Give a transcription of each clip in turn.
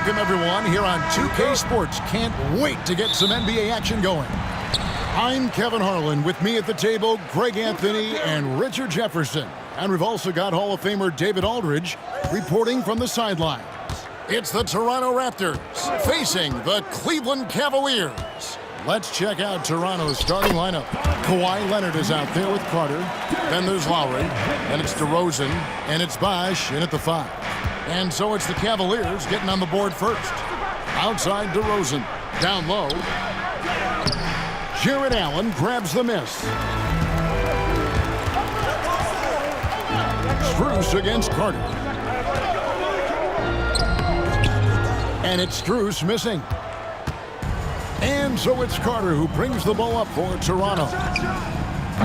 Welcome, everyone, here on 2K Sports. Can't wait to get some NBA action going. I'm Kevin Harlan. With me at the table, Greg Anthony and Richard Jefferson. And we've also got Hall of Famer David Aldridge reporting from the sidelines. It's the Toronto Raptors facing the Cleveland Cavaliers. Let's check out Toronto's starting lineup. Kawhi Leonard is out there with Carter. Then there's Lowry. And it's DeRozan. And it's Bosh in at the 5. And so it's the Cavaliers getting on the board first. Outside DeRozan. Down low. Jared Allen grabs the miss. Strus against Carter. And it's Strus missing. And so it's Carter who brings the ball up for Toronto.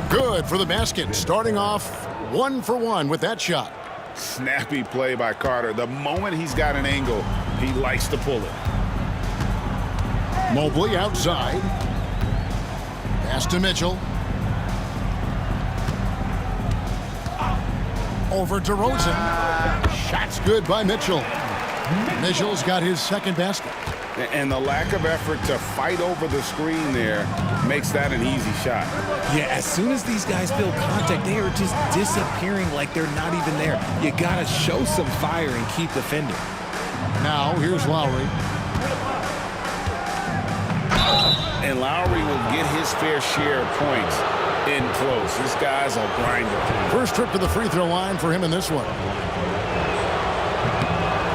Good for the basket. Starting off 1 for 1 with that shot. Snappy play by Carter. The moment he's got an angle, he likes to pull it. Mobley outside. Pass to Mitchell. Over to DeRozan. Shot's good by Mitchell. Mitchell's got his second basket. And the lack of effort to fight over the screen there makes that an easy shot. Yeah, as soon as these guys feel contact, they are just disappearing like they're not even there. You got to show some fire and keep defending. Now, here's Lowry. And Lowry will get his fair share of points in close. This guy's a grinder. First trip to the free throw line for him in this one.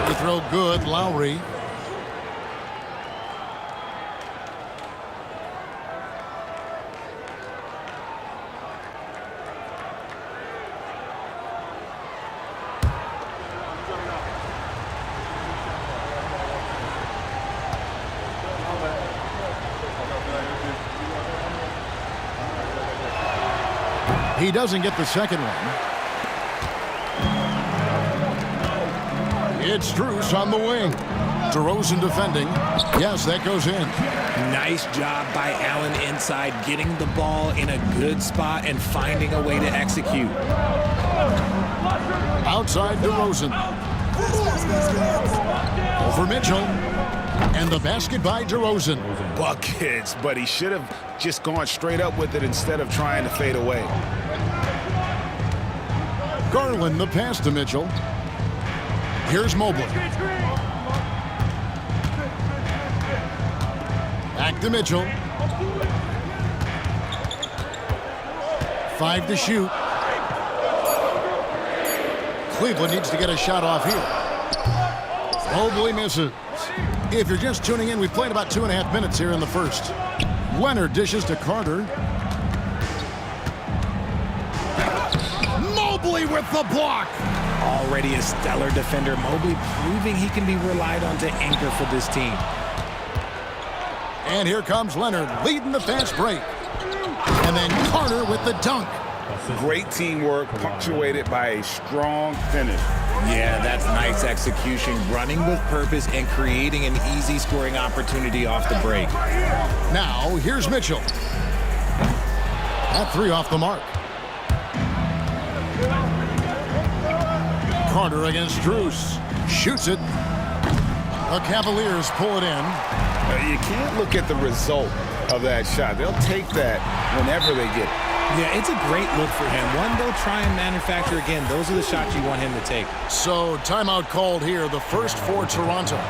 Free throw good, Lowry. He doesn't get the second one. It's Strus on the wing. DeRozan defending. Yes, that goes in. Nice job by Allen inside, getting the ball in a good spot and finding a way to execute. Outside DeRozan. Over Mitchell. And the basket by DeRozan. Buckets, but he should have just gone straight up with it instead of trying to fade away. Garland the pass to Mitchell. Here's Mobley. Back to Mitchell. 5 to shoot. Cleveland needs to get a shot off here. Mobley misses. If you're just tuning in, we've played about 2.5 minutes here in the first. Leonard dishes to Carter. Mobley with the block. Already a stellar defender, Mobley proving he can be relied on to anchor for this team. And here comes Leonard leading the fast break. And then Carter with the dunk. Great teamwork punctuated by a strong finish. Yeah, that's nice execution, running with purpose and creating an easy scoring opportunity off the break. Now, here's Mitchell. That 3 off the mark. Carter against Strus. Shoots it. The Cavaliers pull it in. You can't look at the result of that shot. They'll take that whenever they get it. Yeah, it's a great look for him. One they'll try and manufacture again. Those are the shots you want him to take. So, timeout called here, the first for Toronto.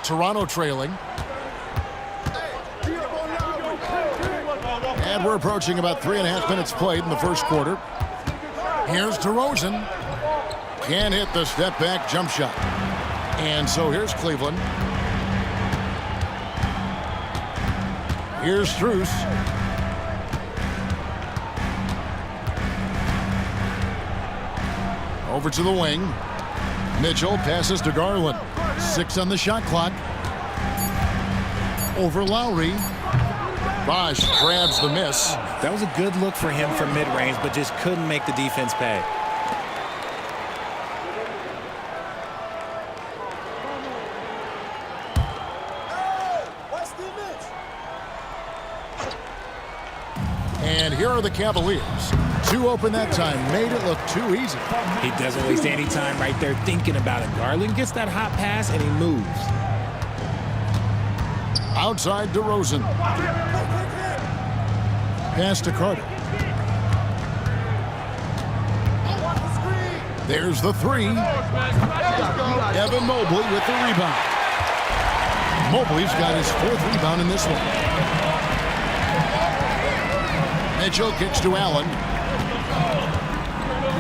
Toronto trailing. And we're approaching about 3.5 minutes played in the first quarter. Here's DeRozan. Can't hit the step-back jump shot. And so here's Cleveland. Here's Strus. Over to the wing. Mitchell passes to Garland. 6 on the shot clock. Over Lowry. Bosh grabs the miss. That was a good look for him from mid-range, but just couldn't make the defense pay. And here are the Cavaliers. 2 open that time. Made it look too easy. He doesn't waste any time right there thinking about it. Garland gets that hot pass, and he moves. Outside DeRozan. Pass to Carter. There's the 3. Evan Mobley with the rebound. Mobley's got his 4th rebound in this one. Mitchell kicks to Allen.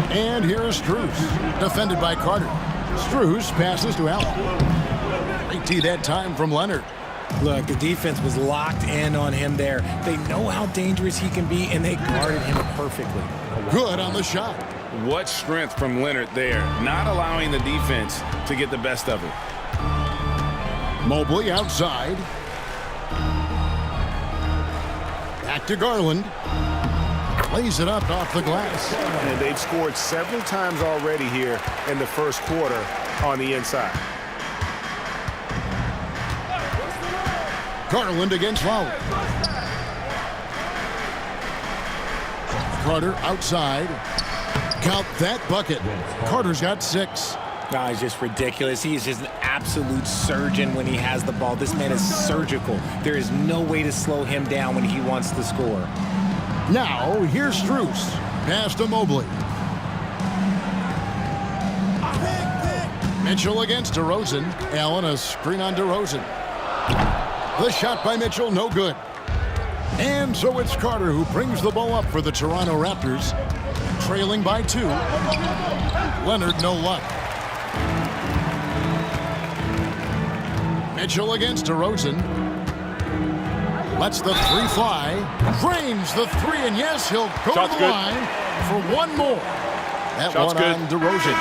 And here's Strus. Defended by Carter. Strus passes to Allen. Great tee that time from Leonard. Look, the defense was locked in on him there. They know how dangerous he can be, and they guarded him perfectly. Good on the shot. What strength from Leonard there, not allowing the defense to get the best of it. Mobley outside. Back to Garland. Lays it up off the glass. And they've scored several times already here in the first quarter on the inside. Garland against Lowry. Carter outside. Count that bucket. Carter's got 6. No, he's just ridiculous. He is just an absolute surgeon when he has the ball. This man is surgical. There is no way to slow him down when he wants to score. Now, here's Strus. Pass to Mobley. Mitchell against DeRozan. Allen a screen on DeRozan. The shot by Mitchell, no good. And so it's Carter who brings the ball up for the Toronto Raptors. Trailing by 2. Leonard, no luck. Mitchell against DeRozan. Lets the 3 fly. Drains the 3, and yes, he'll go Shot's to the good. line for one more. That Shot's one good. on DeRozan.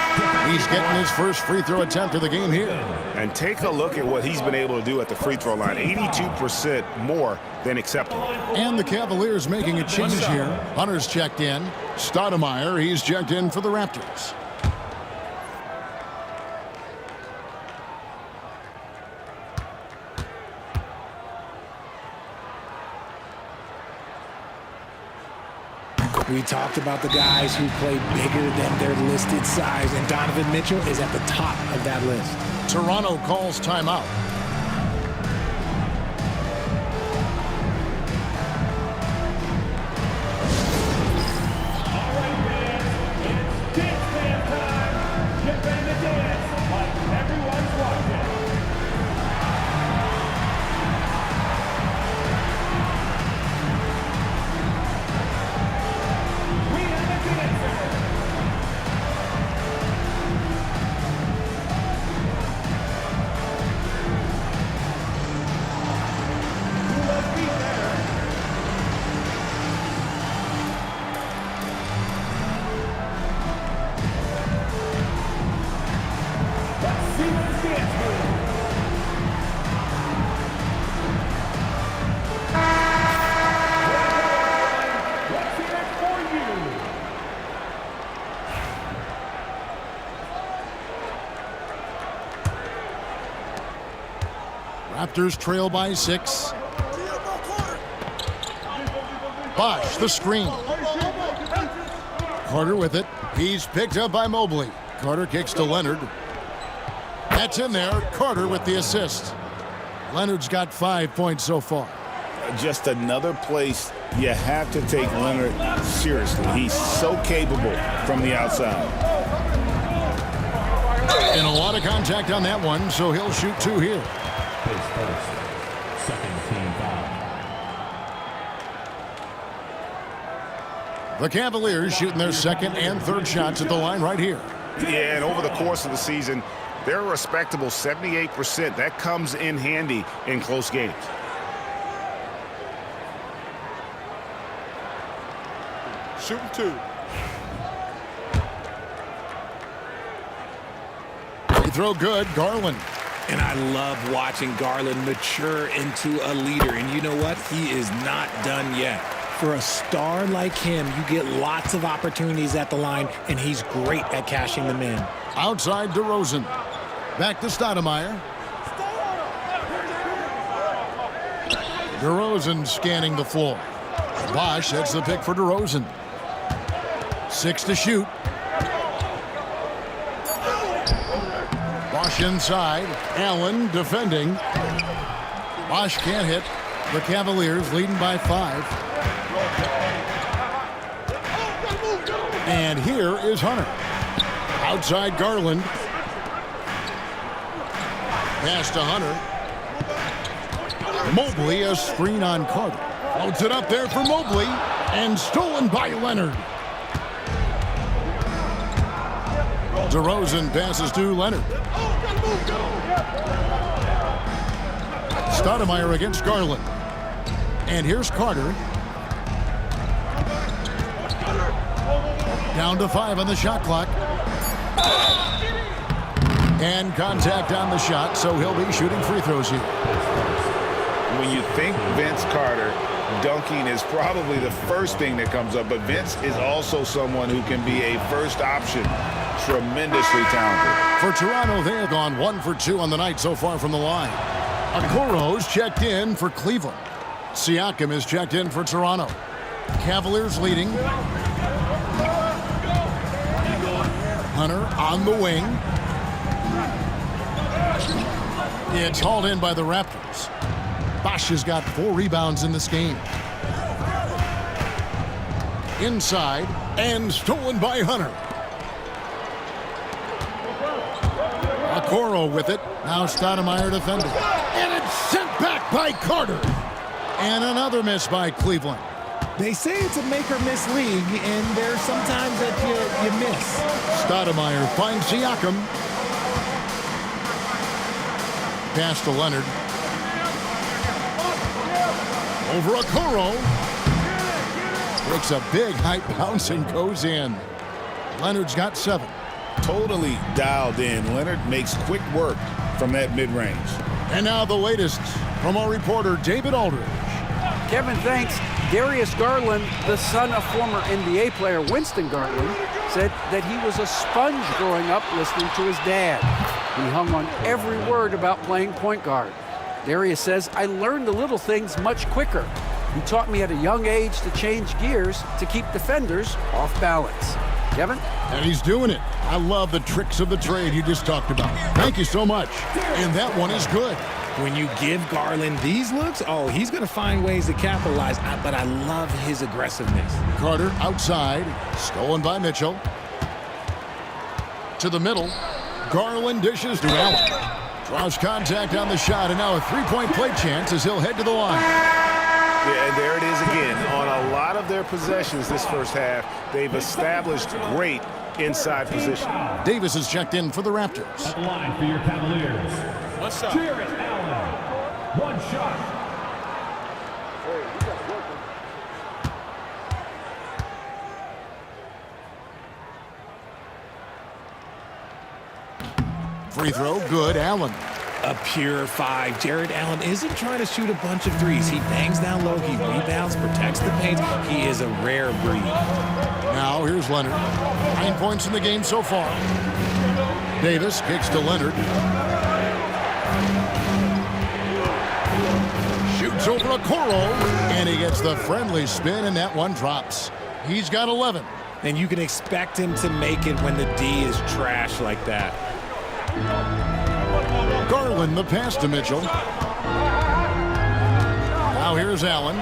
He's getting his first free throw attempt of the game here. And take a look at what he's been able to do at the free throw line. 82% more than acceptable. And the Cavaliers making a change here. Hunter's checked in. Stoudemire, he's checked in for the Raptors. We talked about the guys who play bigger than their listed size, and Donovan Mitchell is at the top of that list. Toronto calls timeout. Raptors trail by 6. Bosh, the screen. Carter with it. He's picked up by Mobley. Carter kicks to Leonard. That's in there. Carter with the assist. Leonard's got 5 points so far. Just another place you have to take Leonard seriously. He's so capable from the outside. And a lot of contact on that one, so he'll shoot 2 here. His first, second team foul. The Cavaliers shooting their second and third shots at the line right here. Yeah, and over the course of the season, they're a respectable 78%. That comes in handy in close games. Shooting 2. Free throw good, Garland. And I love watching Garland mature into a leader. And you know what? He is not done yet. For a star like him, you get lots of opportunities at the line, and he's great at cashing them in. Outside DeRozan. Back to Stoudemire. DeRozan scanning the floor. Bosch sets the pick for DeRozan. 6 to shoot. Bosch inside. Allen defending. Bosch can't hit. The Cavaliers leading by 5. And here is Hunter. Outside Garland. Pass to Hunter. Mobley, a screen on Carter. Floats it up there for Mobley. And stolen by Leonard. DeRozan passes to Leonard. Stoudemire against Garland. And here's Carter. Down to 5 on the shot clock. And contact on the shot, so he'll be shooting free throws here. When you think Vince Carter, dunking is probably the first thing that comes up, but Vince is also someone who can be a first option. Tremendously talented. For Toronto, they have gone 1 for 2 on the night so far from the line. Okoro's checked in for Cleveland. Siakam is checked in for Toronto. Cavaliers leading. Hunter on the wing. It's hauled in by the Raptors. Bosch has got 4 rebounds in this game. Inside and stolen by Hunter. Okoro with it. Now Stoudemire defending. And it's sent back by Carter. And another miss by Cleveland. They say it's a make-or-miss league, and there's sometimes that you miss. Stoudemire finds Siakam. Pass to Leonard. Over Okoro. Takes a big height bounce and goes in. Leonard's got 7. Totally dialed in. Leonard makes quick work from that mid-range. And now the latest from our reporter, David Aldridge. Kevin, thanks. Darius Garland, the son of former NBA player Winston Garland, said that he was a sponge growing up listening to his dad. He hung on every word about playing point guard. Darius says, I learned the little things much quicker. He taught me at a young age to change gears to keep defenders off balance. Kevin? And he's doing it. I love the tricks of the trade you just talked about. Thank you so much. And that one is good. When you give Garland these looks, oh, he's going to find ways to capitalize. But I love his aggressiveness. Carter outside. Stolen by Mitchell. To the middle. Garland dishes to Allen. Draws contact on the shot, and now a three-point play chance as he'll head to the line. Yeah, and there it is again. On a lot of their possessions this first half, they've established great inside position. Davis is checked in for the Raptors. At the line for your Cavaliers. What's up? Jarrett Allen. 1 shot. Free throw, good, Allen. A pure 5. Jared Allen isn't trying to shoot a bunch of threes. He bangs down low, he rebounds, protects the paint. He is a rare breed. Now here's Leonard. 9 points in the game so far. Davis kicks to Leonard. Shoots over Okoro, and he gets the friendly spin, and that one drops. He's got 11. And you can expect him to make it when the D is trash like that. Garland the pass to Mitchell. Now here's Allen.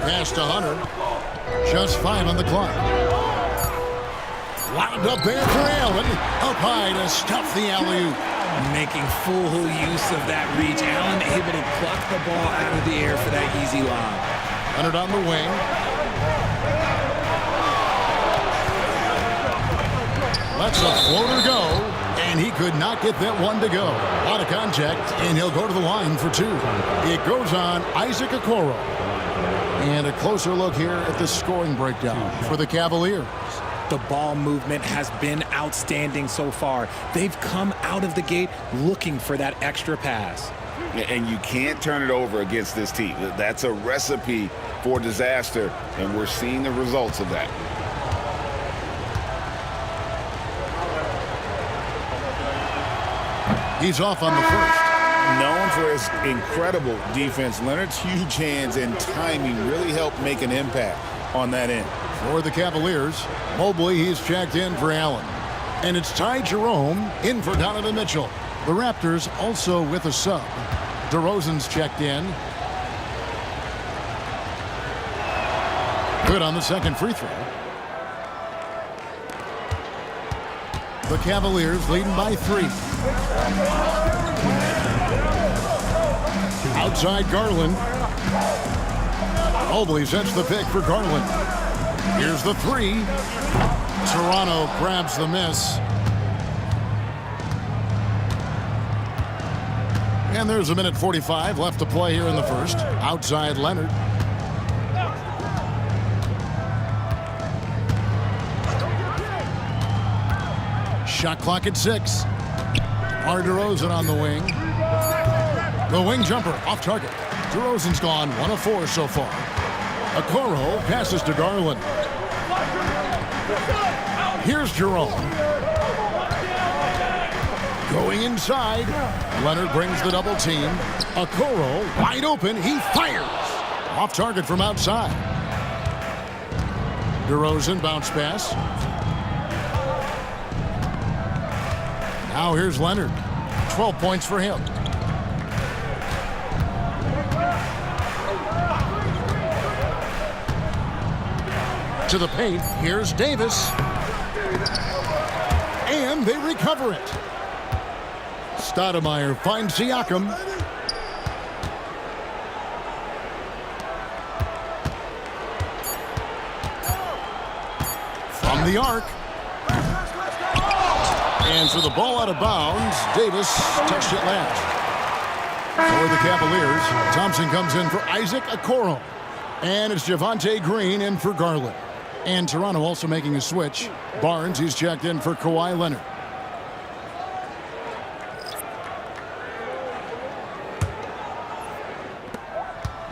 Pass to Hunter. Just 5 on the clock. Wound up there for Allen. Up high to stuff the alley-oop. Making full use of that reach. Allen able to pluck the ball out of the air for that easy lob. Leonard on the wing. Lets a floater go, and he could not get that one to go. A lot of contact, and he'll go to the line for two. It goes on Isaac Okoro. And a closer look here at the scoring breakdown for the Cavaliers. The ball movement has been outstanding so far. They've come out of the gate looking for that extra pass. And you can't turn it over against this team. That's a recipe for disaster, and we're seeing the results of that. He's off on the first. Known for his incredible defense, Leonard's huge hands and timing really help make an impact on that end. For the Cavaliers, Mobley, he's checked in for Allen. And it's Ty Jerome in for Donovan Mitchell. The Raptors also with a sub. DeRozan's checked in. Good on the second free throw. The Cavaliers leading by 3. Outside Garland. Mobley sets the pick for Garland. Here's the 3. Toronto grabs the miss. And there's a minute 45 left to play here in the first. Outside Leonard. Shot clock at 6. DeRozan on the wing. The wing jumper off target. DeRozan's gone 1 of 4 so far. Okoro passes to Garland. Here's Jerome. Going inside. Leonard brings the double team. Okoro wide open. He fires. Off target from outside. DeRozan bounce pass. Now here's Leonard. 12 points for him. To the paint. Here's Davis. And they recover it. Stoudemire finds Siakam. From the arc. And for the ball out of bounds, Davis touched it last. For the Cavaliers, Thompson comes in for Isaac Okoro. And it's Javonte Green in for Garland. And Toronto also making a switch. Barnes, he's checked in for Kawhi Leonard.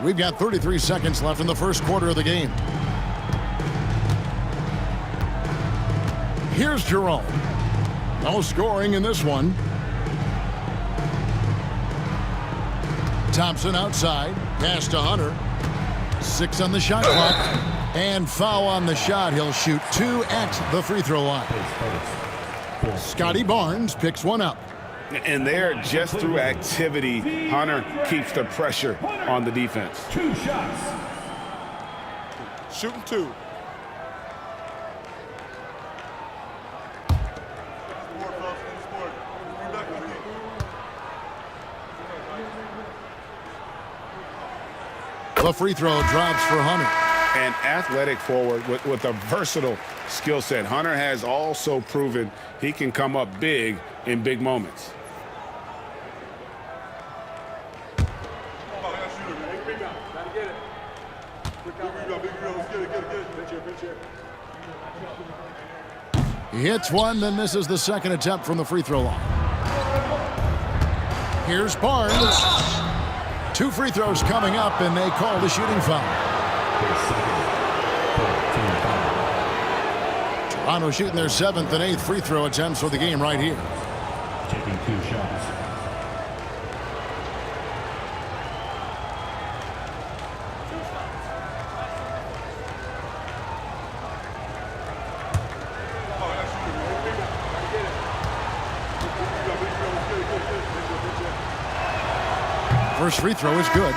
We've got 33 seconds left in the first quarter of the game. Here's Jerome. No scoring in this one. Thompson outside. Pass to Hunter. 6 on the shot clock. And foul on the shot. He'll shoot 2 at the free throw line. Scotty Barnes picks one up. And there, just through activity, Hunter keeps the pressure on the defense. 2 shots. Shooting 2. The free throw drops for Hunter. An athletic forward with a versatile skill set. Hunter has also proven he can come up big in big moments. He hits one, then misses the second attempt from the free throw line. Here's Barnes. 2 free throws coming up, and they call the shooting foul. Toronto shooting their 7th and 8th free throw attempts for the game right here. Taking 2 shots. First free throw is good.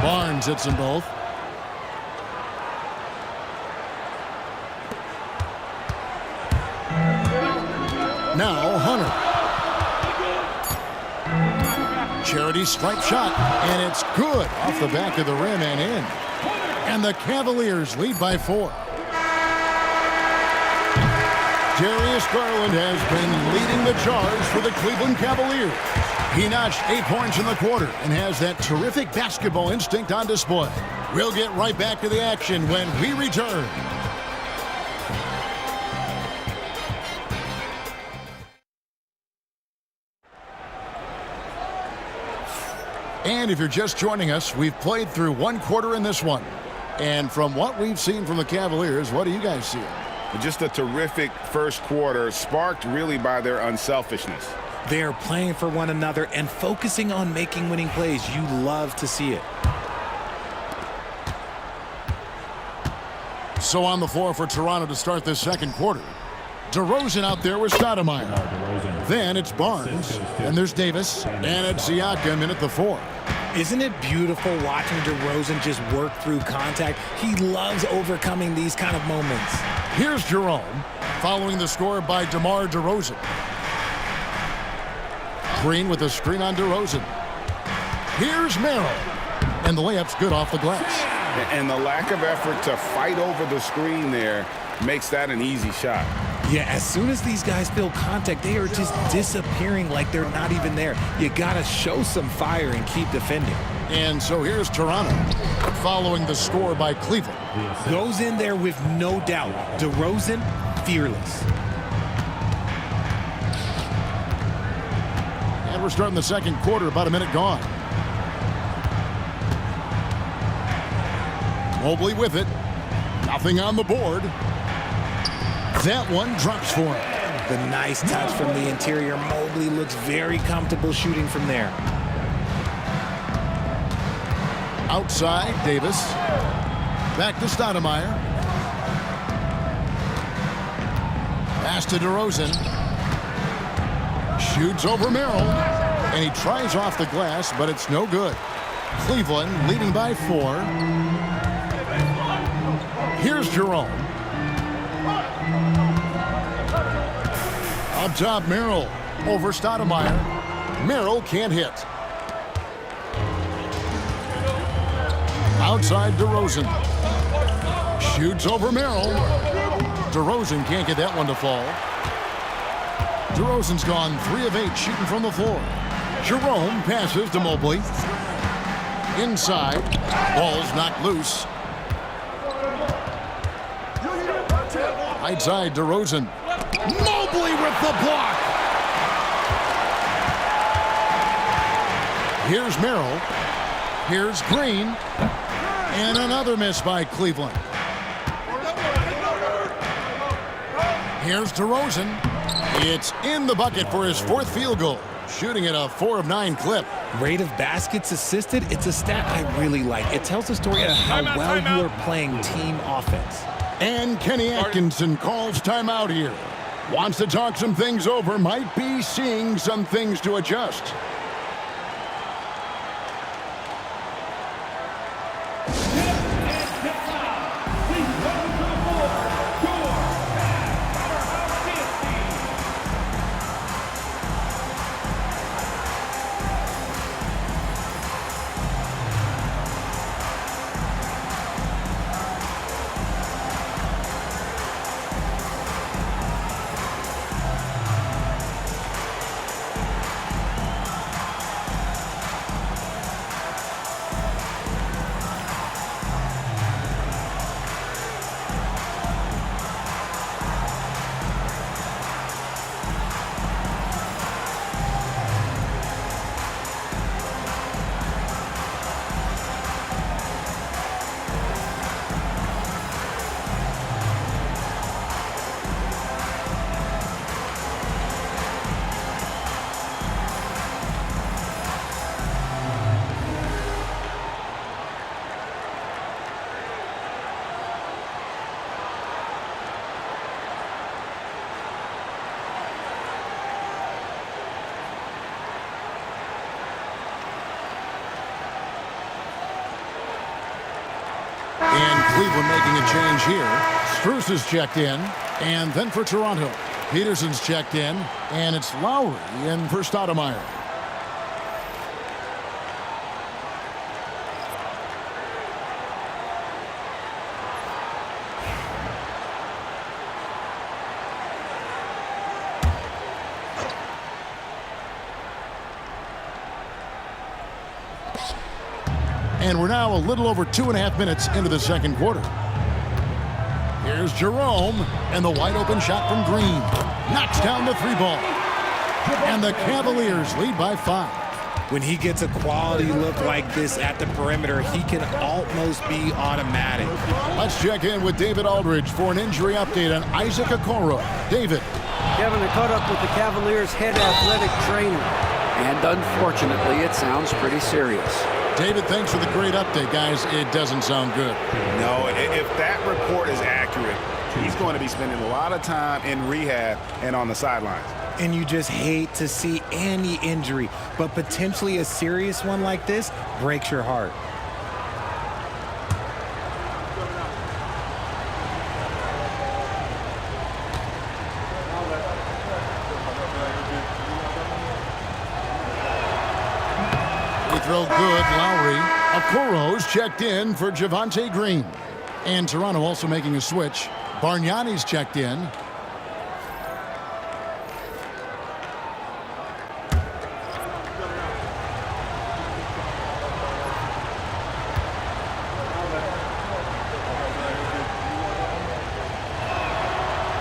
Barnes hits them both. Now Hunter. Charity stripe shot, and it's good off the back of the rim and in. And the Cavaliers lead by 4. Darius Garland has been leading the charge for the Cleveland Cavaliers. He notched 8 points in the quarter and has that terrific basketball instinct on display. We'll get right back to the action when we return. And if you're just joining us, we've played through 1 quarter in this one. And from what we've seen from the Cavaliers, what do you guys see? Just a terrific first quarter, sparked really by their unselfishness. They're playing for one another and focusing on making winning plays. You love to see it. So on the floor for Toronto to start this second quarter. DeRozan out there with Stoudemire. Then it's Barnes, and there's Davis, and it's Siakam in at the 4. Isn't it beautiful watching DeRozan just work through contact? He loves overcoming these kind of moments. Here's Jerome, following the score by DeMar DeRozan. Green with a screen on DeRozan. Here's Merrill, and the layup's good off the glass. And the lack of effort to fight over the screen there makes that an easy shot. Yeah, as soon as these guys feel contact, they are just disappearing like they're not even there. You got to show some fire and keep defending. And so here's Toronto, following the score by Cleveland. Goes in there with no doubt. DeRozan, fearless. And we're starting the second quarter, about a minute gone. Mobley with it. Nothing on the board. That one drops for him. The nice touch from the interior. Mobley looks very comfortable shooting from there. Outside, Davis. Back to Stoudemire. Pass to DeRozan. Shoots over Merrill. And he tries off the glass, but it's no good. Cleveland leading by 4. Here's Jerome. Up top, Merrill over Stoudemire. Merrill can't hit. Outside, DeRozan. Shoots over Merrill. DeRozan can't get that one to fall. DeRozan's gone 3 of 8 shooting from the floor. Jerome passes to Mobley. Inside. Ball's knocked loose. Right side, DeRozan. Mobley with the block. Here's Merrill. Here's Green. And another miss by Cleveland. Here's DeRozan. It's in the bucket for his 4th field goal. Shooting at a 4 of 9 clip. Rate of baskets assisted, it's a stat I really like. It tells the story of how well you are playing team offense. And Kenny Atkinson calls timeout here. Wants to talk some things over, might be seeing some things to adjust. Cleveland making a change here. Strus is checked in, and then for Toronto, Peterson's checked in, and it's Lowry in for Stoudemire. And we're now a little over 2.5 minutes into the second quarter. Here's Jerome, and the wide-open shot from Green. Knocks down the three ball. And the Cavaliers lead by 5. When he gets a quality look like this at the perimeter, he can almost be automatic. Let's check in with David Aldridge for an injury update on Isaac Okoro. David. Kevin, I caught up with the Cavaliers' head athletic trainer. And unfortunately, it sounds pretty serious. David, thanks for the great update, guys. It doesn't sound good. No, if that report is accurate, he's going to be spending a lot of time in rehab and on the sidelines. And you just hate to see any injury, but potentially a serious one like this breaks your heart. Throw good, Lowry. Okoro's checked in for Javonte Green. And Toronto also making a switch. Bargnani's checked in.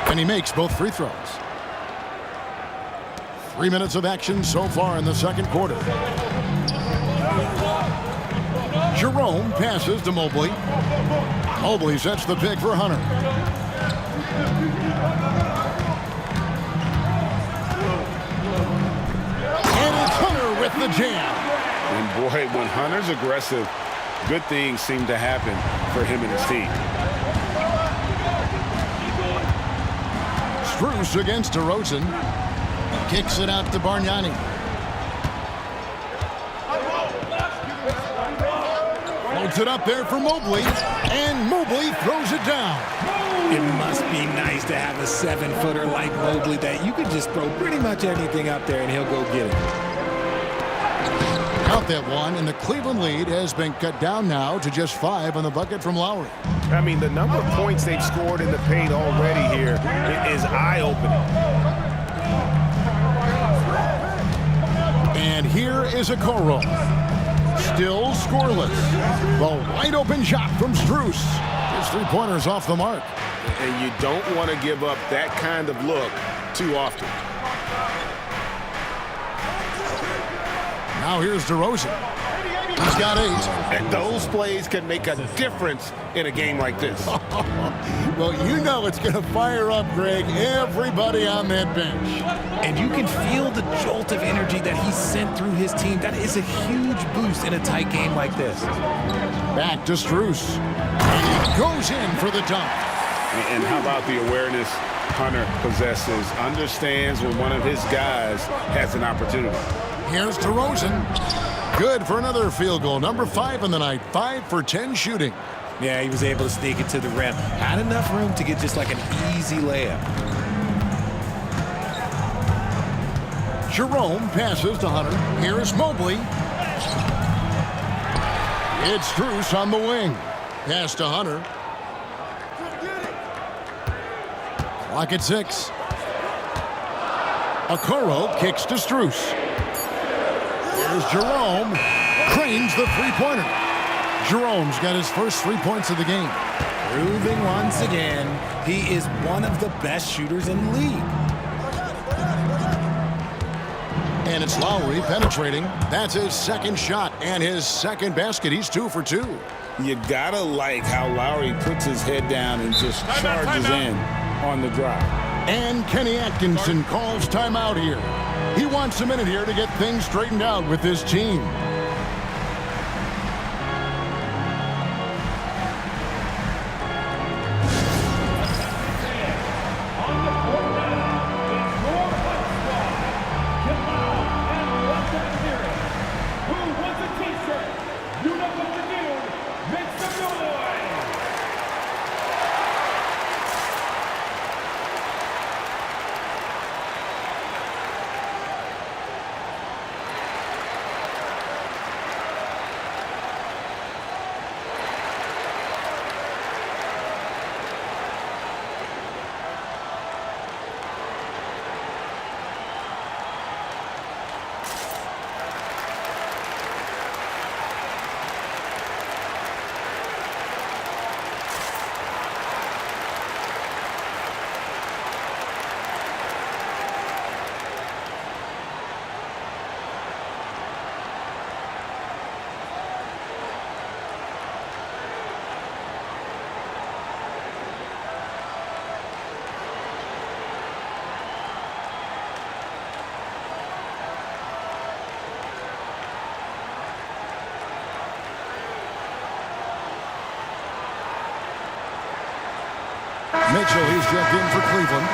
And he makes both free throws. 3 minutes of action so far in the second quarter. Jerome passes to Mobley. Mobley sets the pick for Hunter. And it's Hunter with the jam. And boy, when Hunter's aggressive, good things seem to happen for him and his team. Strus against DeRozan. Kicks it out to Bargnani. Holds it up there for Mobley, and Mobley throws it down. It must be nice to have a 7-footer like Mobley that you could just throw pretty much anything up there and he'll go get it. Count that one, and the Cleveland lead has been cut down now to just 5 on the bucket from Lowry. I mean, the number of points they've scored in the paint already here is eye-opening. And here is Okoro. Still scoreless. The wide open shot from Strus. His three-pointers off the mark. And you don't want to give up that kind of look too often. Now here's DeRozan. He's got 8. And those plays can make a difference in a game like this. Well, you know it's going to fire up, Greg, everybody on that bench. And you can feel the jolt of energy that he sent through his team. That is a huge boost in a tight game like this. Back to Strus. And he goes in for the dunk. And how about the awareness Hunter possesses, understands when one of his guys has an opportunity. Here's DeRozan. Good for another field goal. Number 5 in the night. 5 for 10 shooting. Yeah, he was able to sneak it to the rim. Had enough room to get just like an easy layup. Jerome passes to Hunter. Here's Mobley. It's Strus on the wing. Pass to Hunter. Clock at 6. Okoro kicks to Strus. Here's Jerome. Cranes the three-pointer. Jerome's got his first 3 points of the game. Proving once again, he is one of the best shooters in the league. And it's Lowry penetrating. That's his second shot and his second basket. He's 2 for 2. You gotta like how Lowry puts his head down and just charges in on the drive. And Kenny Atkinson calls timeout here. He wants a minute here to get things straightened out with his team. Mitchell, he's checked in for Cleveland.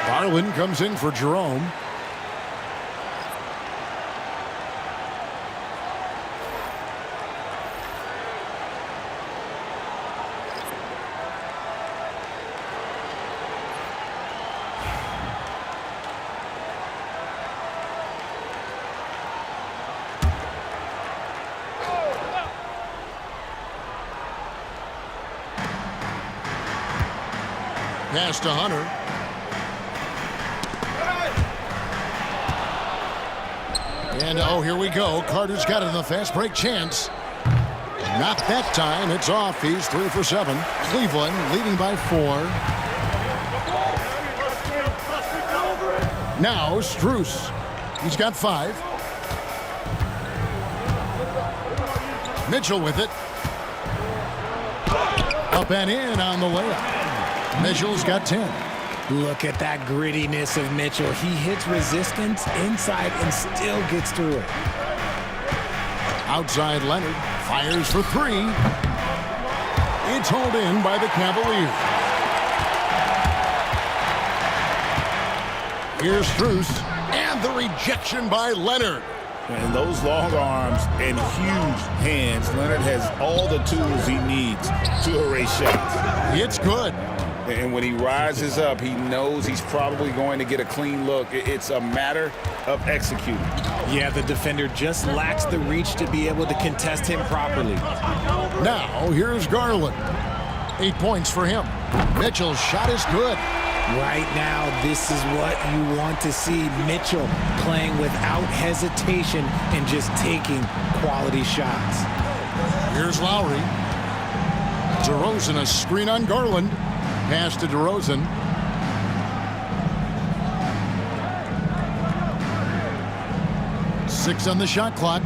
Garland comes in for Jerome. Pass to Hunter. And oh, here we go. Carter's got it in the fast break chance. Not that time. It's off. He's 3 for 7. Cleveland leading by 4. Now Strus. He's got 5. Mitchell with it. Up and in on the layup. Mitchell's got 10. Look at that grittiness of Mitchell. He hits resistance inside and still gets through it. Outside Leonard. Fires for 3. It's hauled in by the Cavaliers. Here's Strus. And the rejection by Leonard. And those long arms and huge hands, Leonard has all the tools he needs to erase shots. It's good. And when he rises up, he knows he's probably going to get a clean look. It's a matter of executing. Yeah, the defender just lacks the reach to be able to contest him properly. Now, here's Garland. 8 points for him. Mitchell's shot is good. Right now, this is what you want to see. Mitchell playing without hesitation and just taking quality shots. Here's Lowry. DeRozan, a screen on Garland. Pass to DeRozan. Six on the shot clock.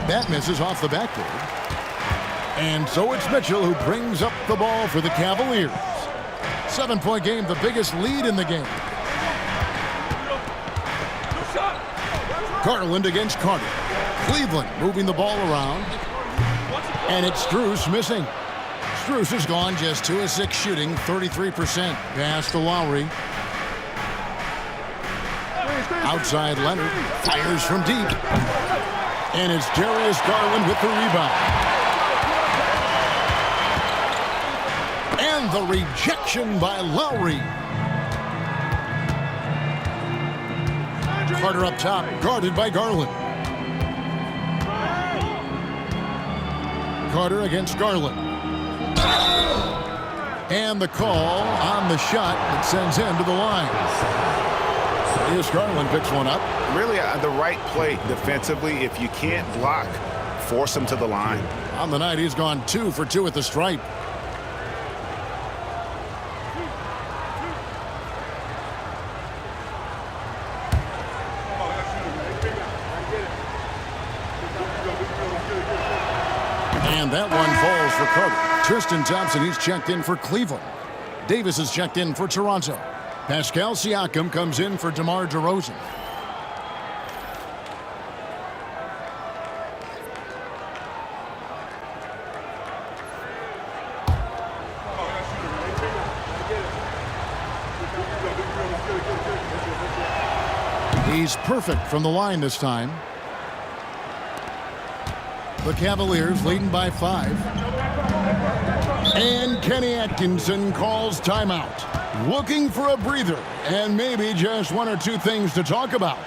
That misses off the backboard. And so it's Mitchell who brings up the ball for the Cavaliers. 7-point game, the biggest lead in the game. Garland against Carter. Cleveland moving the ball around. And it's Strus missing. Strus has gone just 2 of 6 shooting, 33%. Pass to Lowry. Outside Leonard. Fires from deep. And it's Darius Garland with the rebound. And the rejection by Lowry. Carter up top, guarded by Garland. Carter against Garland. And the call on the shot that sends him to the line. Here's Garland, picks one up. Really the right play defensively. If you can't block, force him to the line. On the night, he's gone 2 for 2 at the stripe. And that one falls for Carter. Tristan Thompson, he's checked in for Cleveland. Davis is checked in for Toronto. Pascal Siakam comes in for DeMar DeRozan. He's perfect from the line this time. The Cavaliers leading by 5. And Kenny Atkinson calls timeout. Looking for a breather and maybe just 1 or 2 things to talk about.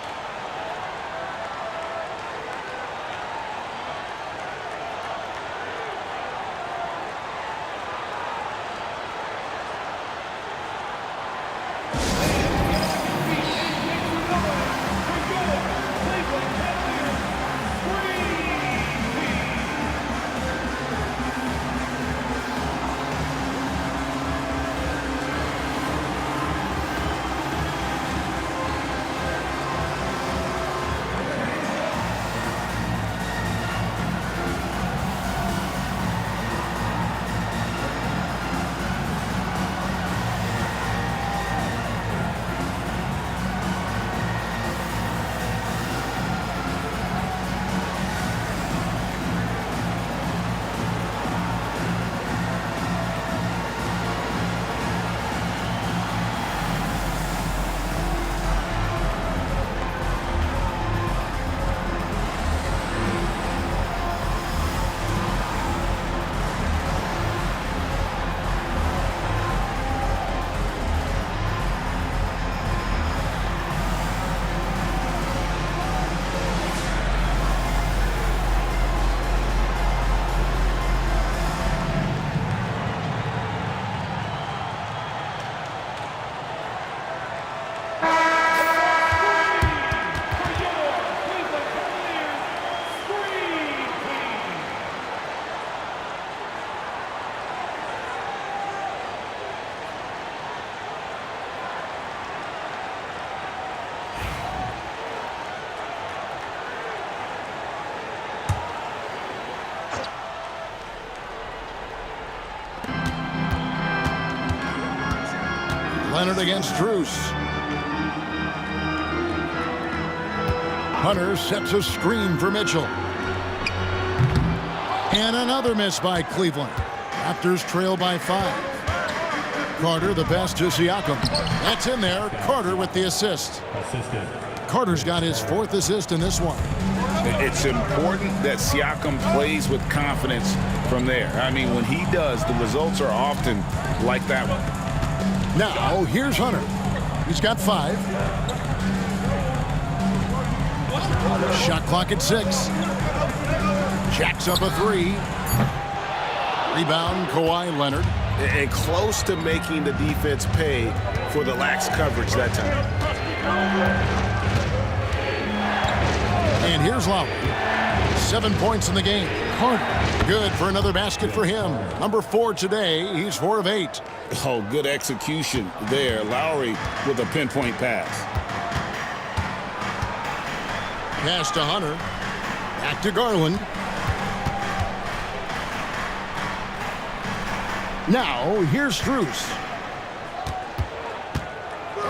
Leonard against Strus. Hunter sets a screen for Mitchell. And another miss by Cleveland. Raptors trail by 5. Carter the pass to Siakam. That's in there. Carter with the assist. Assisted. Carter's got his 4th assist in this one. It's important that Siakam plays with confidence from there. I mean, when he does, the results are often like that one. Now, here's Hunter. He's got 5. Shot clock at 6. Jacks up a 3. Rebound, Kawhi Leonard. And close to making the defense pay for the lax coverage that time. And here's Lowry. 7 points in the game. Carter, good for another basket for him. Number 4 today. He's 4 of 8. Oh, good execution there. Lowry with a pinpoint pass. Pass to Hunter. Back to Garland. Now, here's Strus.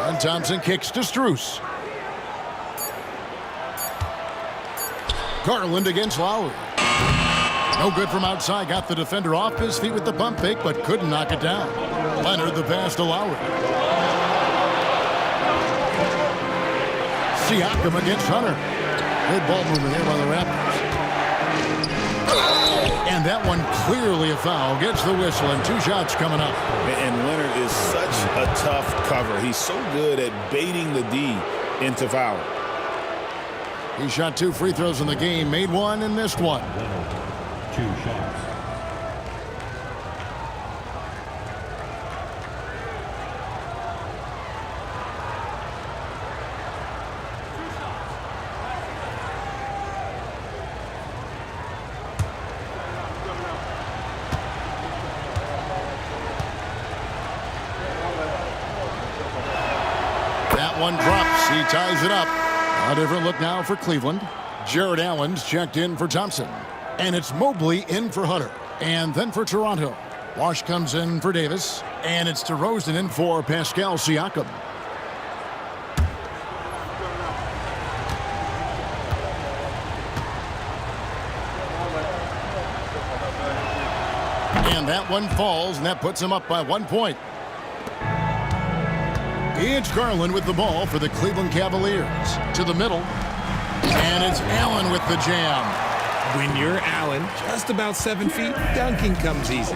And Thompson kicks to Strus. Garland against Lowry. No good from outside. Got the defender off his feet with the pump fake, but couldn't knock it down. Leonard the pass to Lowry. Siakam against Hunter. Good ball movement here by the Raptors. And that one clearly a foul. Gets the whistle and 2 shots coming up. And Leonard is such a tough cover. He's so good at baiting the D into fouling. He shot 2 free throws in the game, made 1 and missed 1. Leonard. 2 shots. That one drops. He ties it up. A different look now for Cleveland. Jared Allen's checked in for Thompson. And it's Mobley in for Hunter. And then for Toronto, Wash comes in for Davis. And it's DeRozan in for Pascal Siakam. And that one falls, and that puts him up by 1 point. It's Garland with the ball for the Cleveland Cavaliers. To the middle. And it's Allen with the jam. When you're Allen, just about 7 feet, dunking comes easy.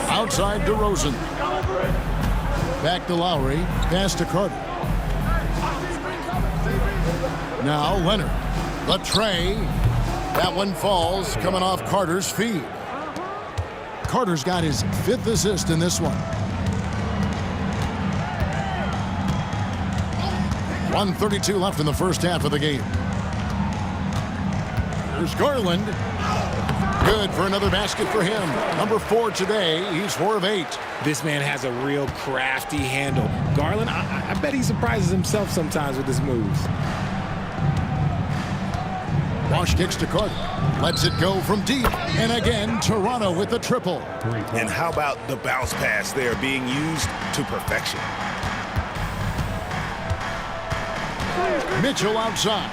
Outside DeRozan. Back to Lowry. Pass to Carter. Now Leonard. The tray. That one falls, coming off Carter's feed. Carter's got his 5th assist in this one. 1:32 left in the first half of the game. Here's Garland. Good for another basket for him. Number 4 today. He's 4 of 8. This man has a real crafty handle. Garland, I bet he surprises himself sometimes with his moves. Wash kicks to Carter. Lets it go from deep. And again, Toronto with the triple. And how about the bounce pass there being used to perfection? Mitchell outside.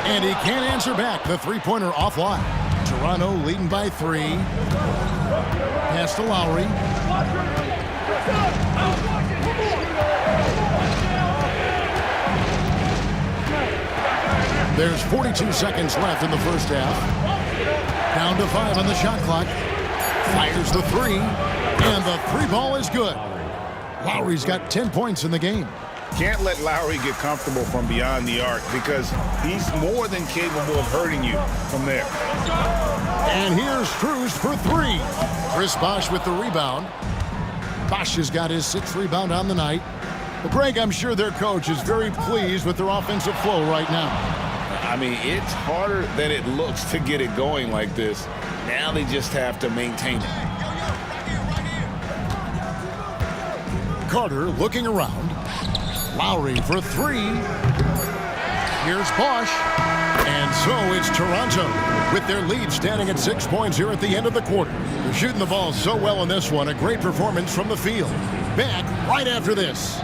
And he can't answer back. The three-pointer offline. Toronto leading by 3. Pass to Lowry. There's 42 seconds left in the first half. Down to 5 on the shot clock. Fires the 3. And the 3 ball is good. Lowry's got 10 points in the game. Can't let Lowry get comfortable from beyond the arc because he's more than capable of hurting you from there. And here's Strus for 3. Chris Bosh with the rebound. Bosh has got his 6th rebound on the night. But Greg, I'm sure their coach is very pleased with their offensive flow right now. I mean, it's harder than it looks to get it going like this. Now they just have to maintain it. Carter looking around. Lowry for 3. Here's Bosh. And so it's Toronto with their lead standing at 6 points here at the end of the quarter. They're shooting the ball so well in this one. A great performance from the field. Back right after this.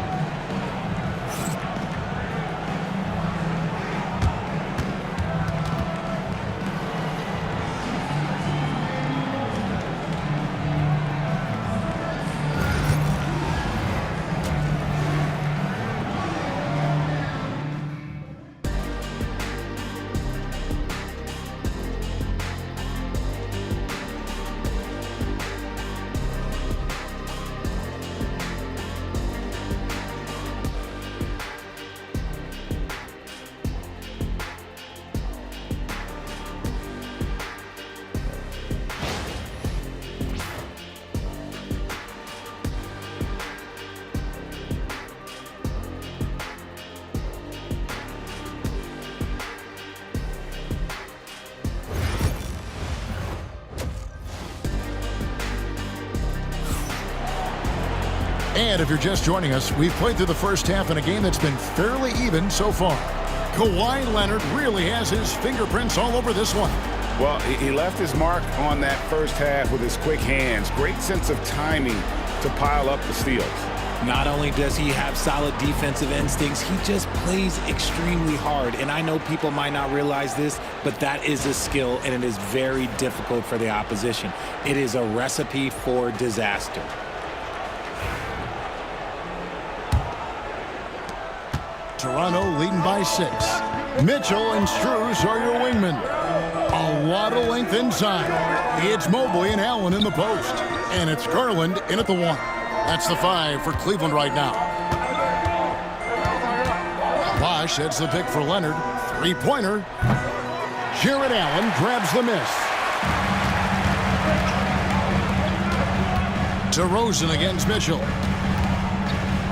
And if you're just joining us, we've played through the first half in a game that's been fairly even so far. Kawhi Leonard really has his fingerprints all over this one. Well, he left his mark on that first half with his quick hands. Great sense of timing to pile up the steals. Not only does he have solid defensive instincts, he just plays extremely hard. And I know people might not realize this, but that is a skill, and it is very difficult for the opposition. It is a recipe for disaster. Toronto leading by 6. Mitchell and Strus are your wingmen. A lot of length inside. It's Mobley and Allen in the post. And it's Garland in at the 1. That's the 5 for Cleveland right now. Bosh heads the pick for Leonard. Three-pointer. Jared Allen grabs the miss. DeRozan against Mitchell.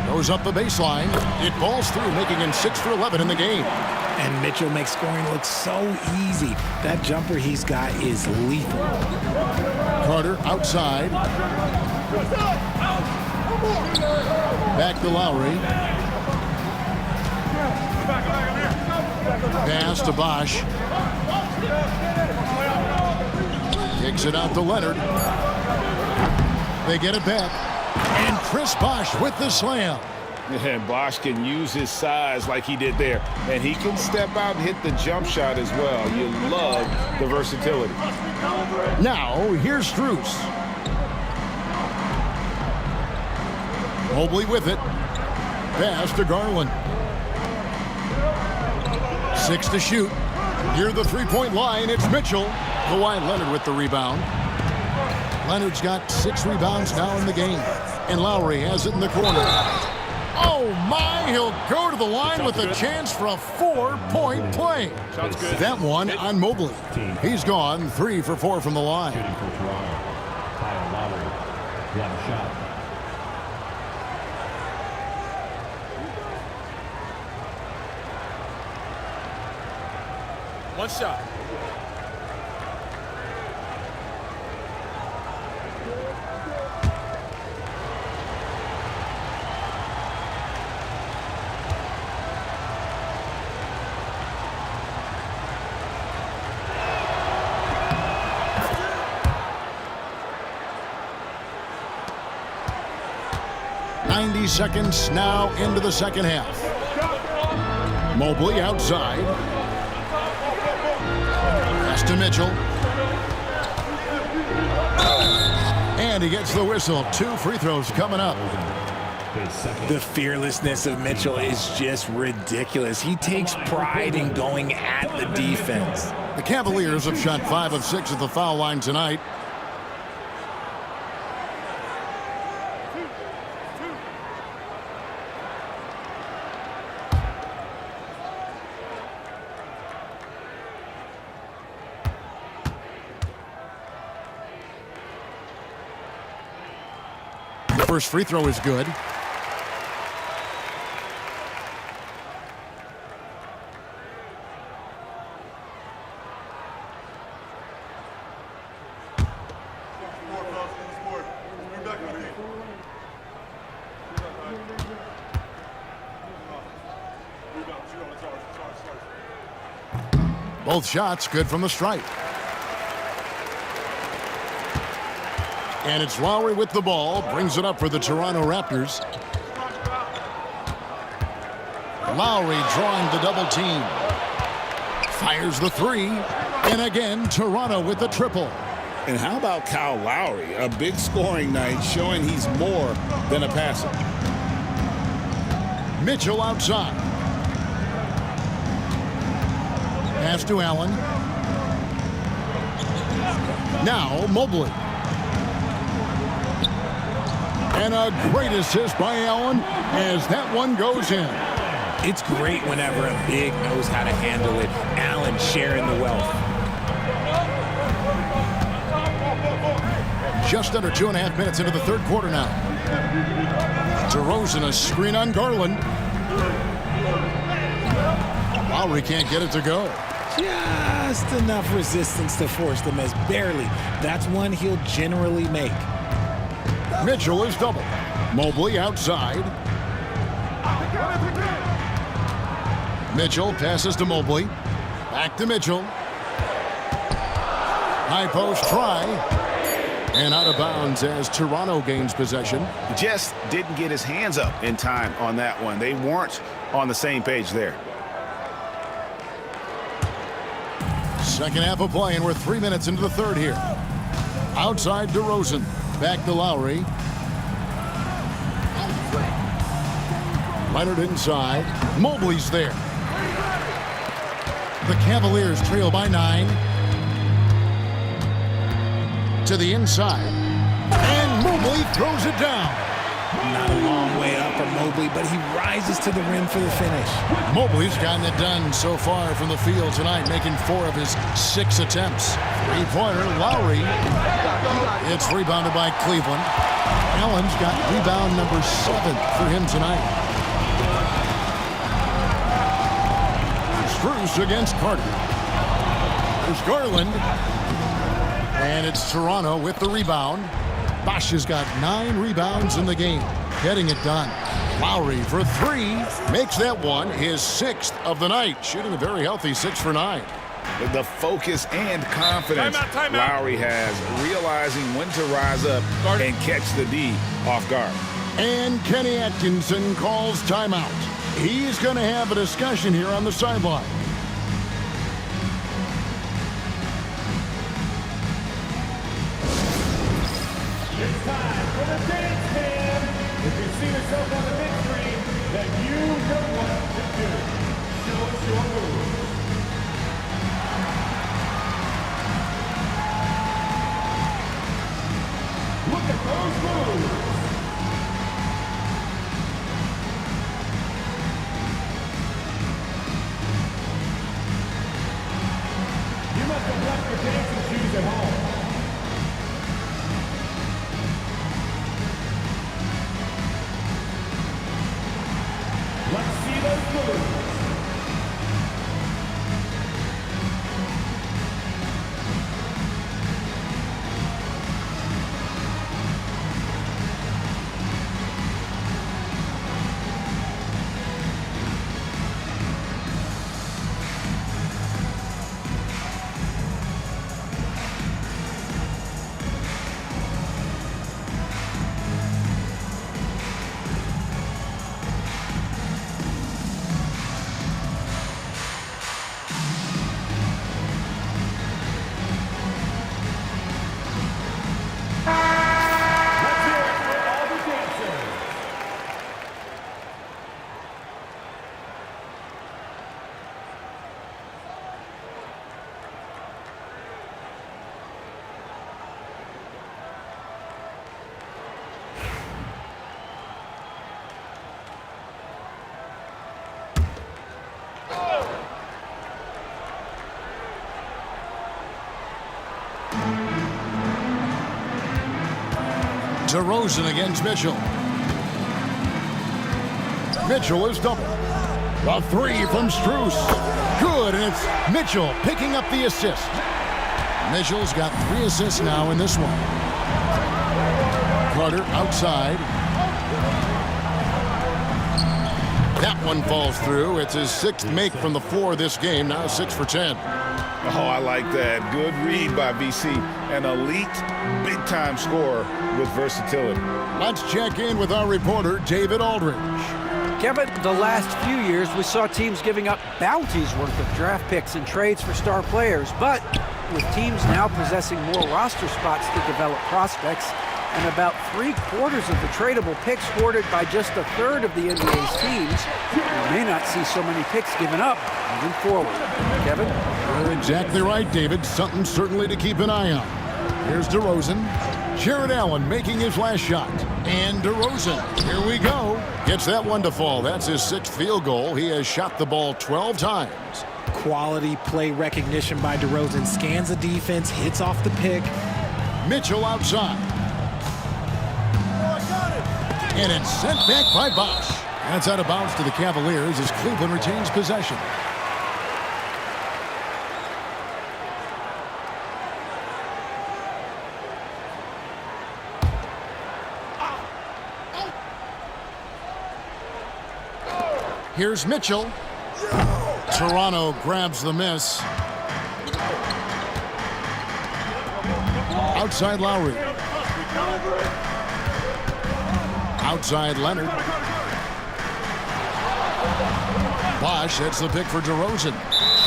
Goes up the baseline. It falls through, making him 6 for 11 in the game. And Mitchell makes scoring look so easy. That jumper he's got is lethal. Carter outside. Back to Lowry. Pass to Bosh. Kicks it out to Leonard. They get it back. And Chris Bosh with the slam. And Bosh can use his size like he did there. And he can step out and hit the jump shot as well. You love the versatility. Now, here's Strus. Mobley with it. Pass to Garland. 6 to shoot. Near the three-point line, it's Mitchell. Kawhi Leonard with the rebound. Leonard's got 6 rebounds now in the game. And Lowry has it in the corner. Oh, my! He'll go to the line with a chance for a 4-point play. That one on Mobley. He's gone 3 for 4 from the line. Shooting for Toronto. Kyle Lowry. One shot. One shot. Seconds now into the second half. Mobley outside. Pass to Mitchell. And he gets the whistle. 2 free throws coming up. The fearlessness of Mitchell is just ridiculous. He takes pride in going at the defense. The Cavaliers have shot 5 of 6 at the foul line tonight. First free throw is good. Both shots good from the stripe. And it's Lowry with the ball. Brings it up for the Toronto Raptors. Lowry drawing the double team. Fires the three. And again, Toronto with the triple. And how about Kyle Lowry? A big scoring night showing he's more than a passer. Mitchell outside. Pass to Allen. Now Mobley. And a great assist by Allen as that one goes in. It's great whenever a big knows how to handle it. Allen sharing the wealth. Just under 2.5 minutes into the third quarter now. DeRozan, a screen on Garland. Lowry can't get it to go. Just enough resistance to force the miss. Barely. That's one he'll generally make. Mitchell is double. Mobley outside. Mitchell passes to Mobley. Back to Mitchell. High post try. And out of bounds as Toronto gains possession. Just didn't get his hands up in time on that one. They weren't on the same page there. Second half of play, and we're 3 minutes into the third here. Outside DeRozan. Back to Lowry. Leonard inside. Mobley's there. The Cavaliers trail by 9. To the inside. And Mobley throws it down. Not a long way up for Mobley, but he rises to the rim for the finish. Mobley's gotten it done so far from the field tonight, making 4 of his 6 attempts. Three-pointer, Lowry. It's rebounded by Cleveland. Allen's got rebound number 7 for him tonight. Strus against Carter. There's Garland. And it's Toronto with the rebound. Bosch has got 9 rebounds in the game. Getting it done. Lowry for 3. Makes that one his 6th of the night. Shooting a very healthy 6 for 9. The focus and confidence Timeout. Lowry has, realizing when to rise up and catch the D off guard. And Kenny Atkinson calls timeout. He's going to have a discussion here on the sideline. It's time for the dance cam. If you see yourself on the big screen, then you know what to do. Show us your moves. Look at those moves. You must have left your dancing shoes at home. Let's see those moves. DeRozan against Mitchell. Mitchell is double. A 3 from Strus. Good, and it's Mitchell picking up the assist. Mitchell's got 3 assists now in this one. Carter outside. That one falls through. It's his 6th make from the floor this game, now 6 for 10. Oh, I like that. Good read by VC. An elite, big-time scorer with versatility. Let's check in with our reporter, David Aldridge. Kevin, the last few years we saw teams giving up bounties worth of draft picks and trades for star players, but with teams now possessing more roster spots to develop prospects and about 3/4 of the tradable picks hoarded by just 1/3 of the NBA's teams, we may not see so many picks given up moving forward. Kevin? You're exactly right, David. Something certainly to keep an eye on. Here's DeRozan. Jared Allen making his last shot. And DeRozan, here we go. Gets that one to fall. That's his 6th field goal. He has shot the ball 12 times. Quality play recognition by DeRozan. Scans the defense, hits off the pick. Mitchell outside. And it's sent back by Bosch. That's out of bounds to the Cavaliers as Cleveland retains possession. Here's Mitchell. Toronto grabs the miss. Outside Lowry. Outside Leonard. Bosch, that's the pick for DeRozan.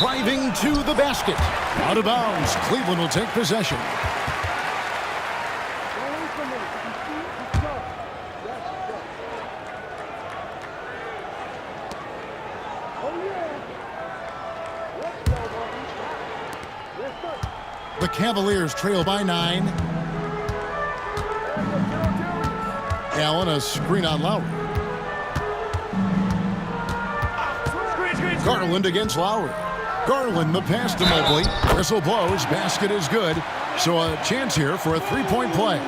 Driving to the basket. Out of bounds. Cleveland will take possession. The Cavaliers trail by 9. Allen, a screen on Lowry. Garland against Lowry. Garland, the pass to Mobley. Whistle blows. Basket is good. So a chance here for a 3-point play.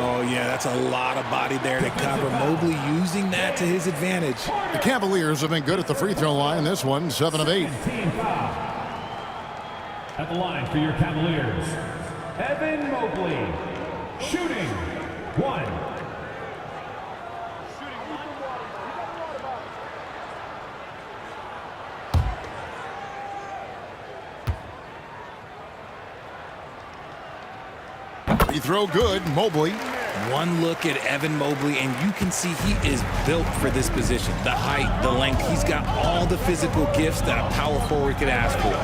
Oh, yeah, that's a lot of body there to cover. Mobley using that to his advantage. The Cavaliers have been good at the free throw line. This one, 7 of 8. At the line for your Cavaliers, Evan Mobley, shooting 1. Free throw good, Mobley. One look at Evan Mobley, and you can see he is built for this position. The height, the length, he's got all the physical gifts that a power forward could ask for.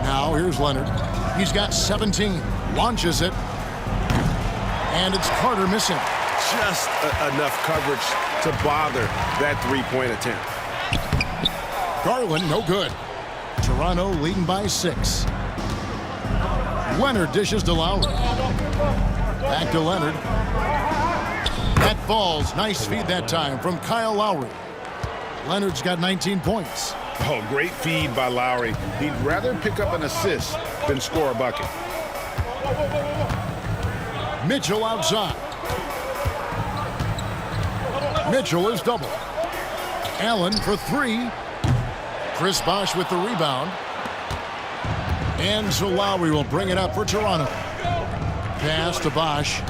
Now here's Leonard. He's got 17. Launches it. And it's Carter missing. Just enough coverage to bother that 3-point attempt. Garland, no good. Toronto leading by 6. Leonard dishes to Lowry. Back to Leonard. That falls. Nice feed that time from Kyle Lowry. Leonard's got 19 points. Oh, great feed by Lowry. He'd rather pick up an assist than score a bucket. Mitchell outside. Mitchell is double. Allen for 3. Chris Bosh with the rebound. And so Lowry will bring it up for Toronto. Pass to Bosh.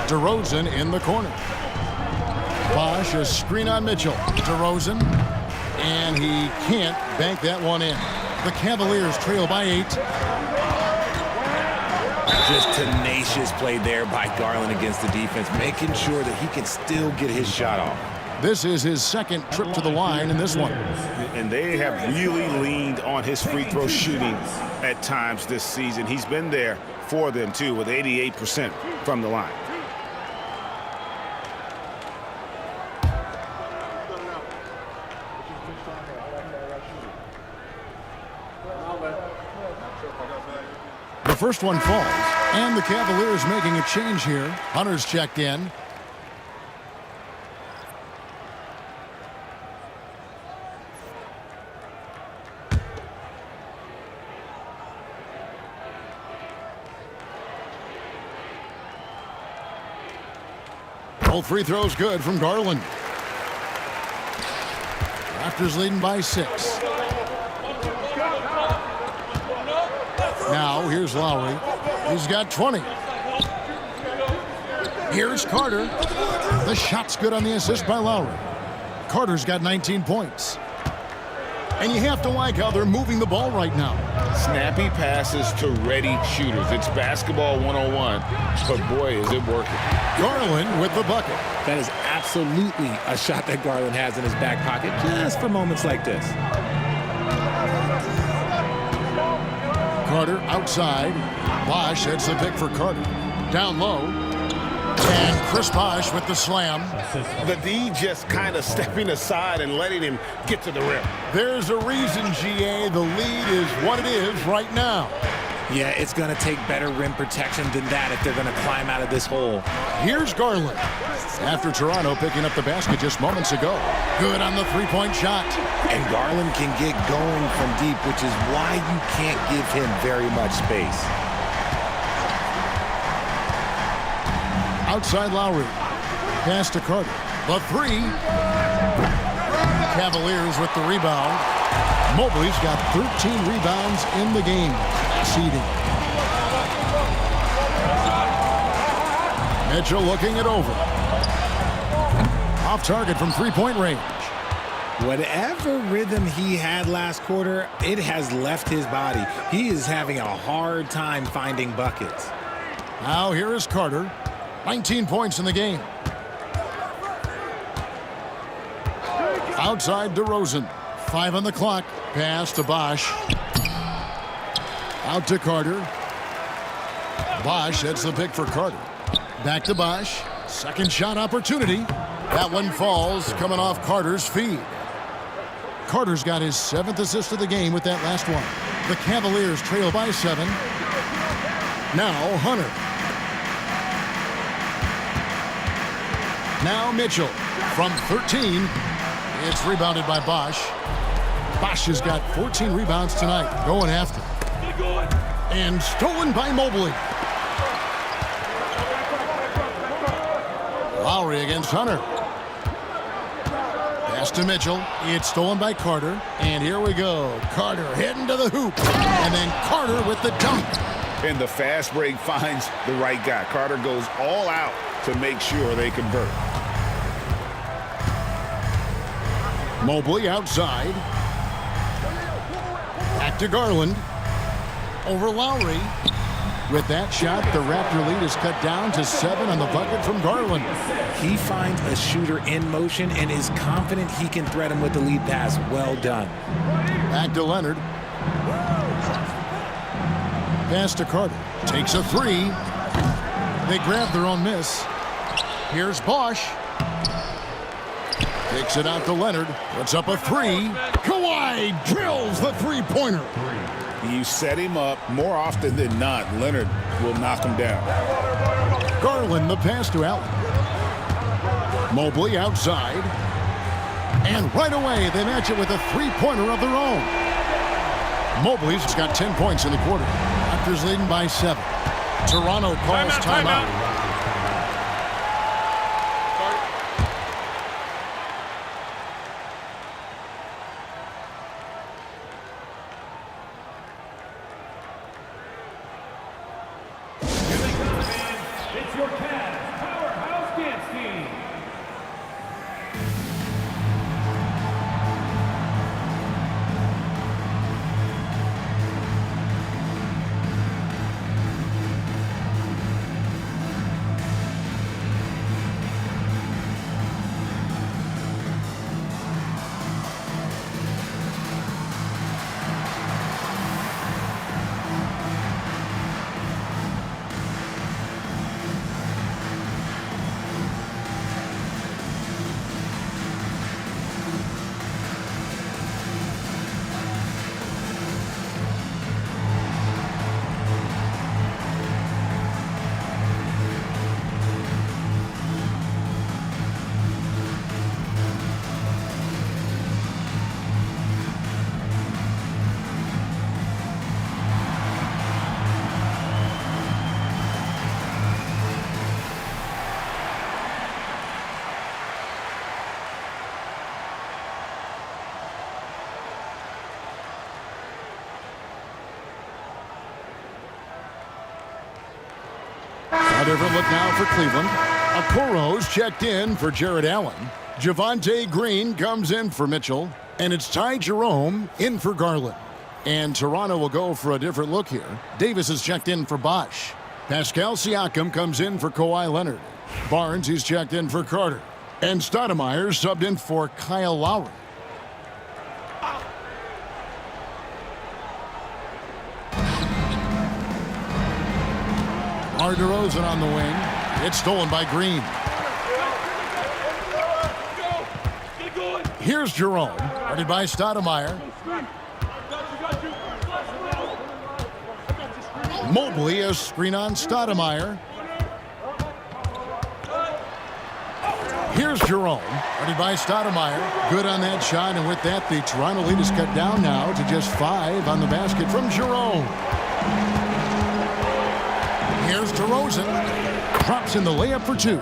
DeRozan in the corner. Bosh, a screen on Mitchell. DeRozan. And he can't bank that one in. The Cavaliers trail by 8. Just tenacious play there by Garland against the defense, making sure that he can still get his shot off. This is his 2nd trip to the line in this one. And they have really leaned on his free throw shooting at times this season. He's been there for them, too, with 88% from the line. The first one falls, and the Cavaliers making a change here. Hunter's checked in. Both free throws good from Garland. Raptors leading by 6. Now here's Lowry. He's got 20. Here's Carter. The shot's good on the assist by Lowry. Carter's got 19 points. And you have to like how they're moving the ball right now. Snappy passes to ready shooters. It's basketball 101, but boy, is it working. Garland with the bucket. That is absolutely a shot that Garland has in his back pocket just for moments like this. Carter outside. Bosh heads the pick for Carter. Down low. And Chris Bosh with the slam. The D just kind of stepping aside and letting him get to the rim. There's a reason, GA, the lead is what it is right now. Yeah, it's going to take better rim protection than that if they're going to climb out of this hole. Here's Garland. After Toronto picking up the basket just moments ago. Good on the three-point shot. And Garland can get going from deep, which is why you can't give him very much space. Outside Lowry. Pass to Carter. The three. Cavaliers with the rebound. Mobley's got 13 rebounds in the game. Seeding. Mitchell looking it over. Off target from three-point range. Whatever rhythm he had last quarter, it has left his body. He is having a hard time finding buckets. Now here is Carter. 19 points in the game. Outside DeRozan. 5 on the clock. Pass to Bosh. Out to Carter. Bosh heads the pick for Carter. Back to Bosh. Second shot opportunity. That one falls, coming off Carter's feed. Carter's got his 7th assist of the game with that last one. The Cavaliers trail by 7. Now Hunter. Now Mitchell from 13. It's rebounded by Bosh. Bosh has got 14 rebounds tonight, going after. And stolen by Mobley. Lowry against Hunter. Pass to Mitchell. It's stolen by Carter. And here we go. Carter heading to the hoop. And then Carter with the dunk. And the fast break finds the right guy. Carter goes all out to make sure they convert. Mobley outside. Back to Garland. Over Lowry. With that shot, the Raptor lead is cut down to 7 on the bucket from Garland. He finds a shooter in motion and is confident he can threat him with the lead pass. Well done. Back to Leonard. Pass to Carter. Takes a three. They grab their own miss. Here's Bosh. Takes it out to Leonard. Puts up a three. Kawhi drills the three-pointer. You set him up, more often than not, Leonard will knock him down. Garland the pass to Allen. Mobley outside. And right away they match it with a three-pointer of their own. Mobley's got 10 points in the quarter. Raptors leading by 7. Toronto calls timeout. It's your Cavs Powerhouse Dance Team. A different look now for Cleveland. Okoro's checked in for Jared Allen. Javonte Green comes in for Mitchell. And it's Ty Jerome in for Garland. And Toronto will go for a different look here. Davis is checked in for Bosch. Pascal Siakam comes in for Kawhi Leonard. Barnes is checked in for Carter. And Stoudemire subbed in for Kyle Lowry. DeRozan on the wing. It's stolen by Green. Here's Jerome, guarded by Stoudemire. Mobley, a screen on Stoudemire. Here's Jerome, guarded by Stoudemire. Good on that shot, and with that, the Toronto lead is cut down now to just 5 on the basket from Jerome. Here's DeRozan. Drops in the layup for 2.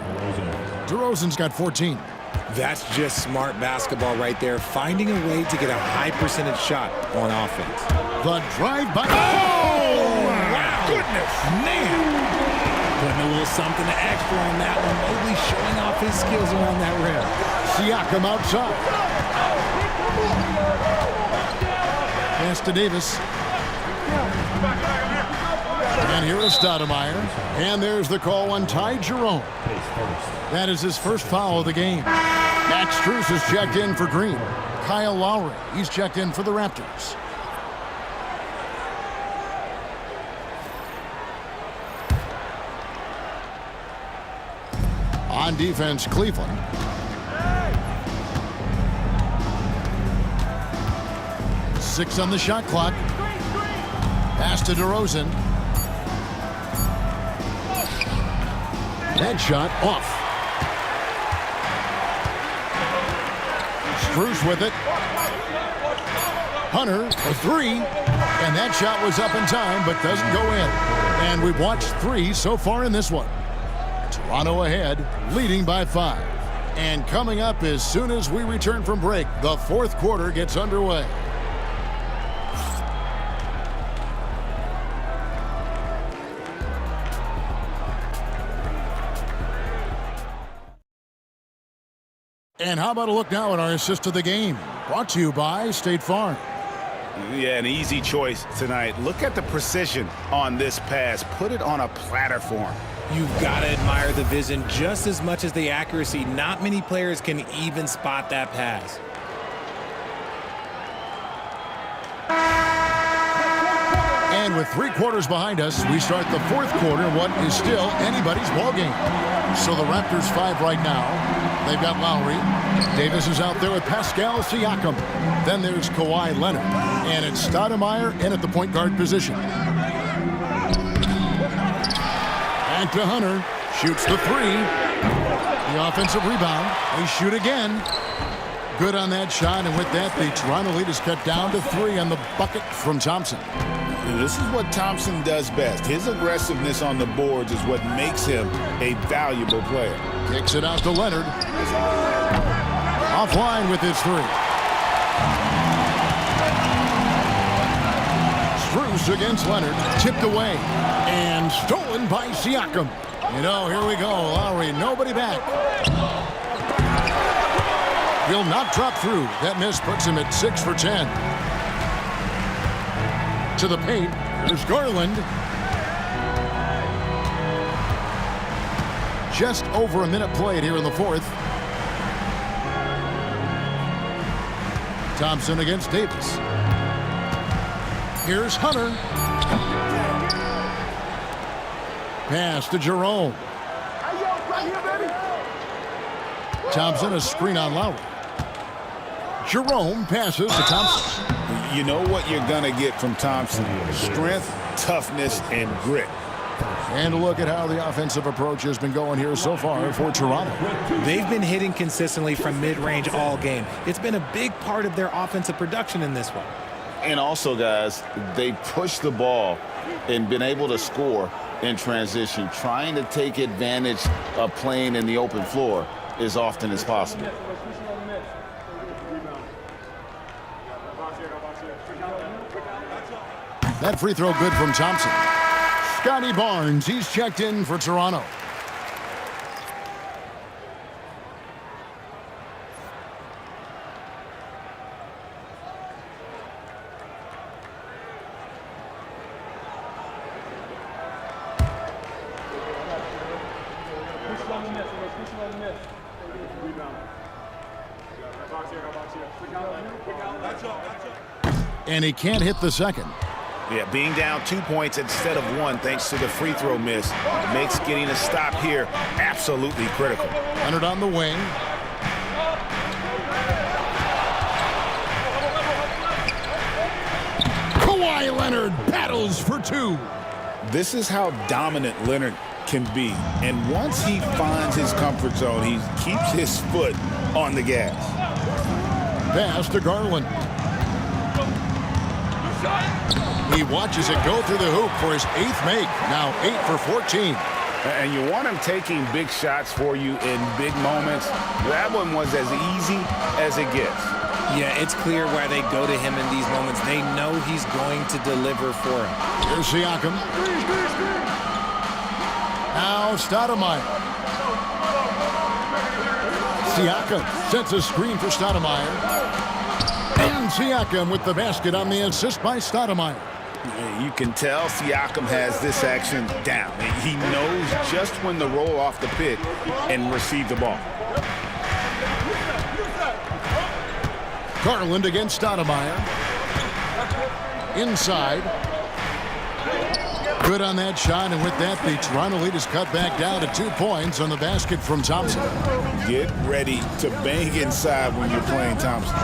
DeRozan's got 14. That's just smart basketball right there, finding a way to get a high percentage shot on offense. The drive by. Oh, wow. Goodness. Man. Putting a little something extra on that one. Mobley showing off his skills around that rim. Siakam outside. Pass to Davis. And here is Stoudemire. And there's the call on Ty Jerome. That is his first foul of the game. Max Strus is checked in for Green. Kyle Lowry, he's checked in for the Raptors. On defense, Cleveland. Six on the shot clock. Pass to DeRozan. That shot off. Strus with it. Hunter, a 3. And that shot was up in time, but doesn't go in. And we've watched 3 so far in this one. Toronto ahead, leading by 5. And coming up as soon as we return from break, the fourth quarter gets underway. And how about a look now at our assist of the game? Brought to you by State Farm. Yeah, an easy choice tonight. Look at the precision on this pass. Put it on a platter form. You've got to admire the vision just as much as the accuracy. Not many players can even spot that pass. And with 3 quarters behind us, we start the fourth quarter in what is still anybody's ballgame. So the Raptors 5 right now. They've got Lowry. Davis is out there with Pascal Siakam. Then there's Kawhi Leonard. And it's Stoudemire in at the point guard position. Back to Hunter. Shoots the 3. The offensive rebound. They shoot again. Good on that shot. And with that, the Toronto lead is cut down to 3 on the bucket from Thompson. This is what Thompson does best. His aggressiveness on the boards is what makes him a valuable player. Kicks it out to Leonard. Offline with his 3. Strus against Leonard. Tipped away. And stolen by Siakam. You know, here we go. Lowry, nobody back. Will not drop through. That miss puts him at 6 for 10. To the paint. There's Garland. Just over a minute played here in the fourth. Thompson against Davis. Here's Hunter. Pass to Jerome. Thompson, a screen on Lowry. Jerome passes to Thompson. You know what you're going to get from Thompson. Strength, toughness, and grit. And a look at how the offensive approach has been going here so far for Toronto. They've been hitting consistently from mid-range all game. It's been a big part of their offensive production in this one. And also, guys, they pushed the ball and been able to score in transition, trying to take advantage of playing in the open floor as often as possible. That free throw good from Thompson. Scotty Barnes, he's checked in for Toronto. And he can't hit the second. Yeah, being down 2 points instead of 1 thanks to the free throw miss makes getting a stop here absolutely critical. Leonard on the wing. Kawhi Leonard battles for 2. This is how dominant Leonard can be. And once he finds his comfort zone, he keeps his foot on the gas. Pass to Garland. He watches it go through the hoop for his 8th make. Now 8 for 14. And you want him taking big shots for you in big moments. That one was as easy as it gets. Yeah, it's clear why they go to him in these moments. They know he's going to deliver for him. Here's Siakam. Now Stoudemire. Siakam sets a screen for Stoudemire. And Siakam with the basket on the assist by Stoudemire. You can tell Siakam has this action down. He knows just when to roll off the pick and receive the ball. Garland against Stoudemire. Inside. Good on that shot, and with that, the Toronto lead is cut back down to 2 points on the basket from Thompson. Get ready to bang inside when you're playing Thompson.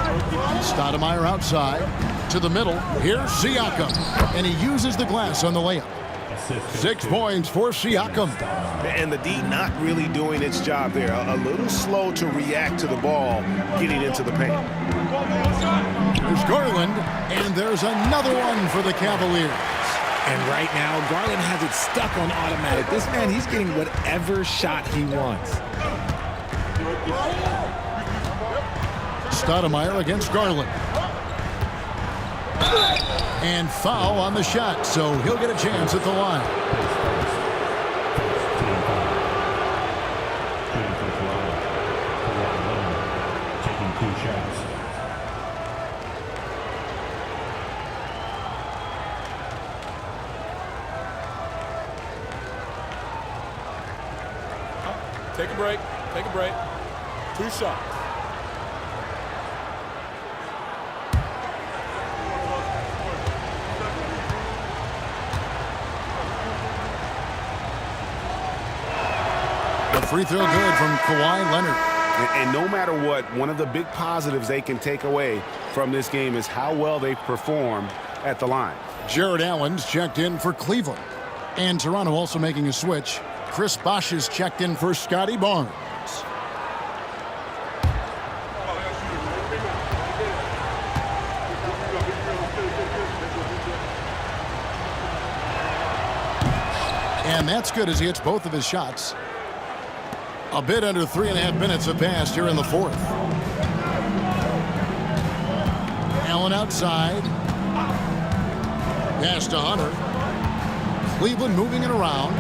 Stoudemire outside to the middle. Here's Siakam, and he uses the glass on the layup. 6 points for Siakam. And the D not really doing its job there. A little slow to react to the ball getting into the paint. There's Garland, and there's another one for the Cavaliers. And right now, Garland has it stuck on automatic. This man, he's getting whatever shot he wants. Stoudemire against Garland. And foul on the shot, so he'll get a chance at the line. Taking 2 shots. Take a break. Take a break. 2 shots. The free throw good from Kawhi Leonard. And no matter what, one of the big positives they can take away from this game is how well they perform at the line. Jared Allen's checked in for Cleveland. And Toronto also making a switch. Chris Bosh is checked in for Scotty Barnes. And that's good as he hits both of his shots. A bit under 3.5 minutes have passed here in the 4th. Allen outside. Pass to Hunter. Cleveland moving it around.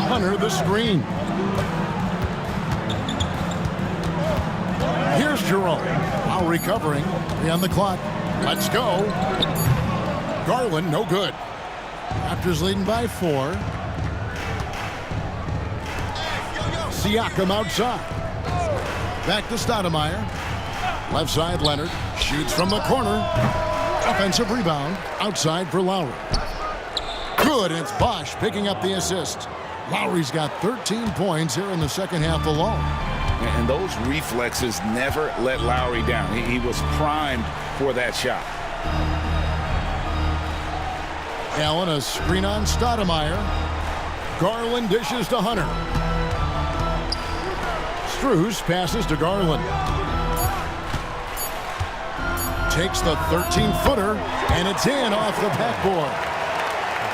Hunter the screen. Here's Jerome. Now recovering. 3 on the clock. Let's go. Garland, no good. Raptors leading by 4. Siakam outside. Back to Stoudemire. Left side, Leonard. Shoots from the corner. Offensive rebound. Outside for Lowry. Good, and it's Bosh picking up the assist. Lowry's got 13 points here in the second half alone. And those reflexes never let Lowry down. He was primed for that shot. Allen, a screen on Stoudemire. Garland dishes to Hunter. Strus passes to Garland. Takes the 13-footer, and it's in off the backboard.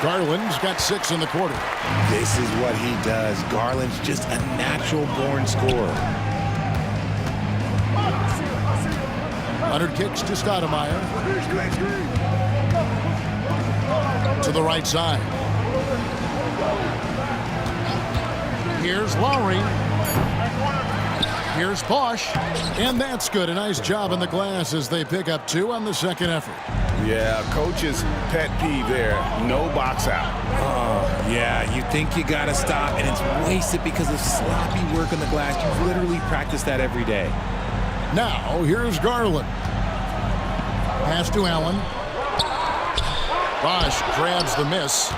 Garland's got 6 in the quarter. This is what he does. Garland's just a natural-born scorer. Leonard kicks to Stoudemire. To the right side. Here's Lowry. Here's Bosch, and that's good. A nice job in the glass as they pick up 2 on the second effort. Yeah, coach's pet peeve there. No box out. Yeah, you think you got to stop, and it's wasted because of sloppy work on the glass. You literally practice that every day. Now, here's Garland. Pass to Allen. Bosch grabs the miss.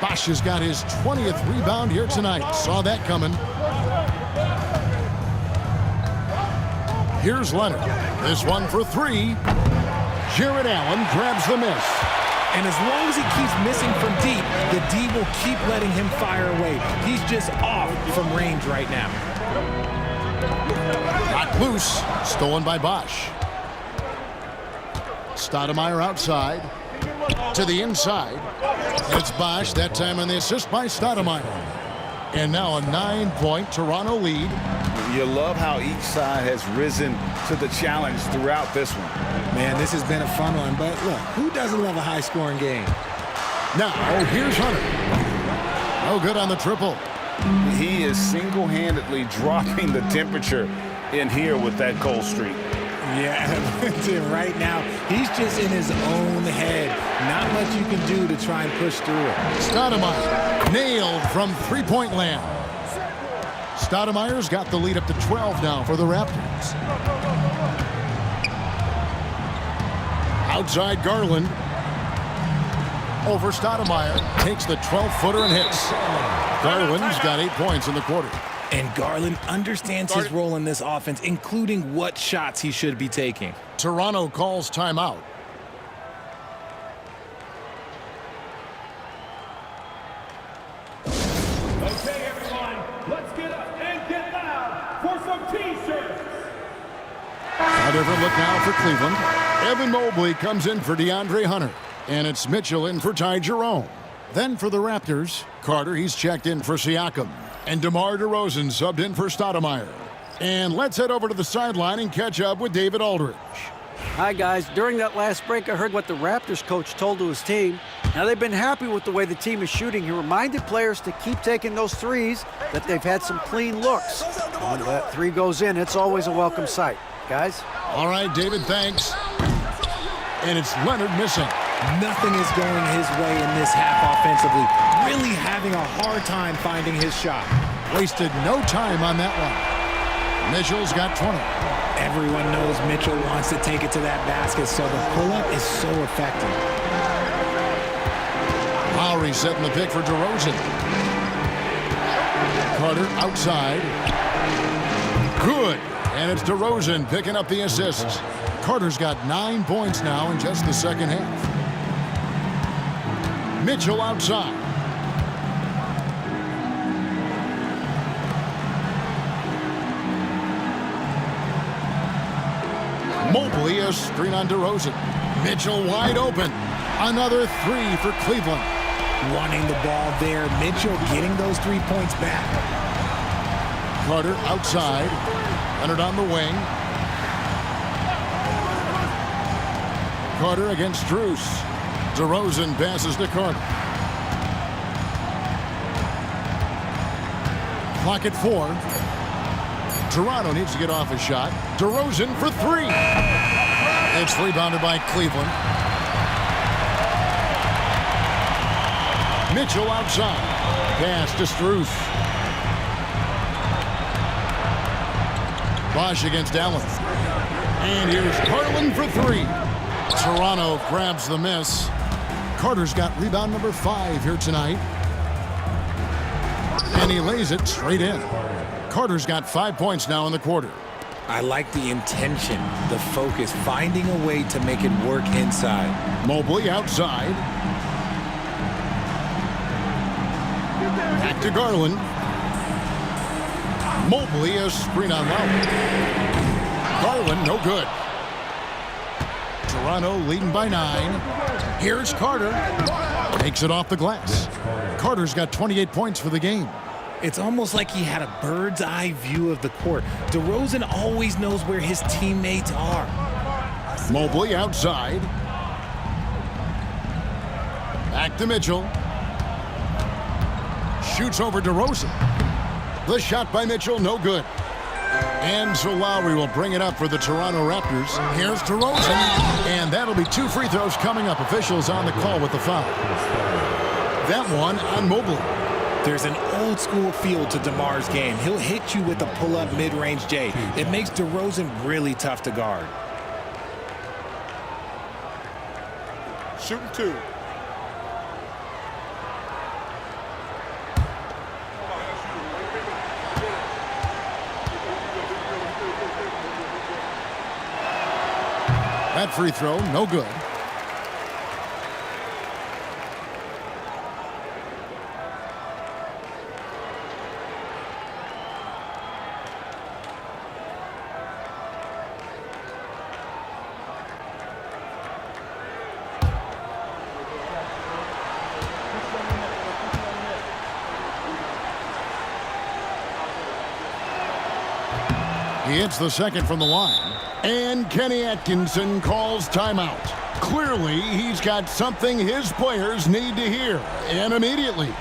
Bosch has got his 20th rebound here tonight. Saw that coming. Here's Leonard. This one for 3. Jared Allen grabs the miss. And as long as he keeps missing from deep, the D will keep letting him fire away. He's just off from range right now. Knocked loose. Stolen by Bosch. Stoudemire outside. To the inside. It's Bosch, that time on the assist by Stoudemire. And now a 9-point Toronto lead. You love how each side has risen to the challenge throughout this one. Man, this has been a fun one, but look, who doesn't love a high-scoring game? Now, here's Hunter. No good on the triple. He is single-handedly dropping the temperature in here with that cold streak. Yeah, right now, he's just in his own head. Not much you can do to try and push through it. Stoudemire nailed from three-point land. Stoudemire's got the lead up to 12 now for the Raptors. Outside Garland. Over Stoudemire. Takes the 12-footer and hits. Garland's got 8 points in the quarter. And Garland understands his role in this offense, including what shots he should be taking. Toronto calls timeout. Okay, everyone, let's get up and get loud for some T-shirts. A different look now for Cleveland. Evan Mobley comes in for DeAndre Hunter. And it's Mitchell in for Ty Jerome. Then for the Raptors, Carter, he's checked in for Siakam. And DeMar DeRozan subbed in for Stoudemire. And let's head over to the sideline and catch up with David Aldridge. Hi, guys. During that last break, I heard what the Raptors coach told to his team. Now, they've been happy with the way the team is shooting. He reminded players to keep taking those threes, that they've had some clean looks. When that 3 goes in, it's always a welcome sight. Guys? All right, David, thanks. And it's Leonard missing. Nothing is going his way in this half offensively. Really having a hard time finding his shot. Wasted no time on that one. Mitchell's got 20. Everyone knows Mitchell wants to take it to that basket, so the pull-up is so effective. Lowry setting the pick for DeRozan. Carter outside. Good. And it's DeRozan picking up the assists. Carter's got 9 points now in just the second half. Mitchell outside. Mobley, a screen on DeRozan. Mitchell wide open. Another 3 for Cleveland. Wanting the ball there. Mitchell getting those 3 points back. Carter outside. Leonard on the wing. Carter against Strus. DeRozan passes to Carter. Clock at 4. Toronto needs to get off a shot. DeRozan for 3. It's rebounded by Cleveland. Mitchell outside. Pass to Strus. Bosch against Allen. And here's Garland for 3. Toronto grabs the miss. Carter's got rebound number 5 here tonight. And he lays it straight in. Carter's got 5 points now in the quarter. I like the intention, the focus, finding a way to make it work inside. Mobley outside. Back to Garland. Mobley, a screen on Lowry. Garland, no good. Toronto leading by 9. Here's Carter. Takes it off the glass. Carter's got 28 points for the game. It's almost like he had a bird's eye view of the court. DeRozan always knows where his teammates are. Mobley outside. Back to Mitchell. Shoots over DeRozan. The shot by Mitchell, no good. And so Lowry will bring it up for the Toronto Raptors. Here's DeRozan. And that'll be 2 free throws coming up. Officials on the call with the foul. That one on Mobley. There's an old school feel to DeMar's game. He'll hit you with a pull-up mid-range J. It makes DeRozan really tough to guard. Shooting 2. That free throw, no good. He hits the second from the line. And Kenny Atkinson calls timeout. Clearly, he's got something his players need to hear, and immediately.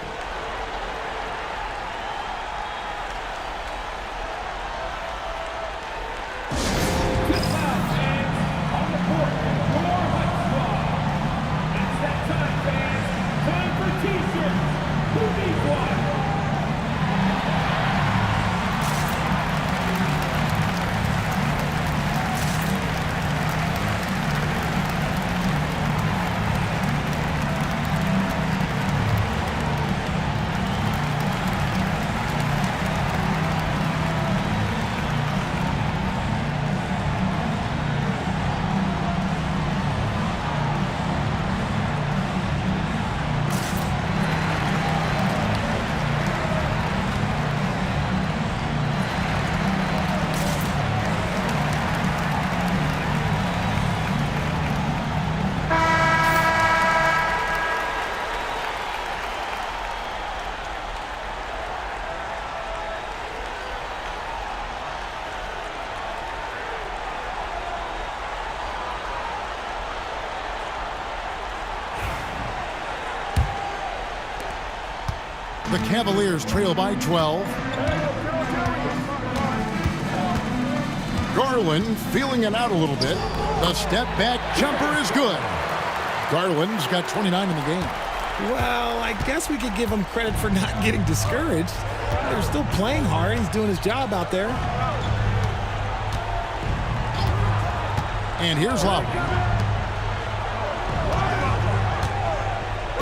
The Cavaliers trail by 12. Garland feeling it out a little bit. The step back jumper is good. Garland's got 29 in the game. Well, I guess we could give him credit for not getting discouraged. They're still playing hard. He's doing his job out there. And here's Lowry.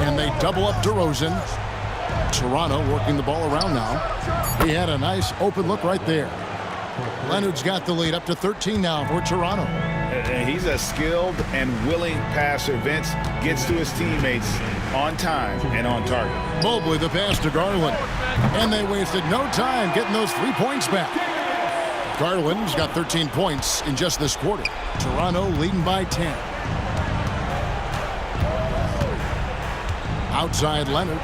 And they double up DeRozan. Toronto working the ball around now. He had a nice open look right there. Leonard's got the lead up to 13 now for Toronto. He's a skilled and willing passer. Vince gets to his teammates on time and on target. Mobley the pass to Garland. And they wasted no time getting those 3 points back. Garland's got 13 points in just this quarter. Toronto leading by 10. Outside Leonard.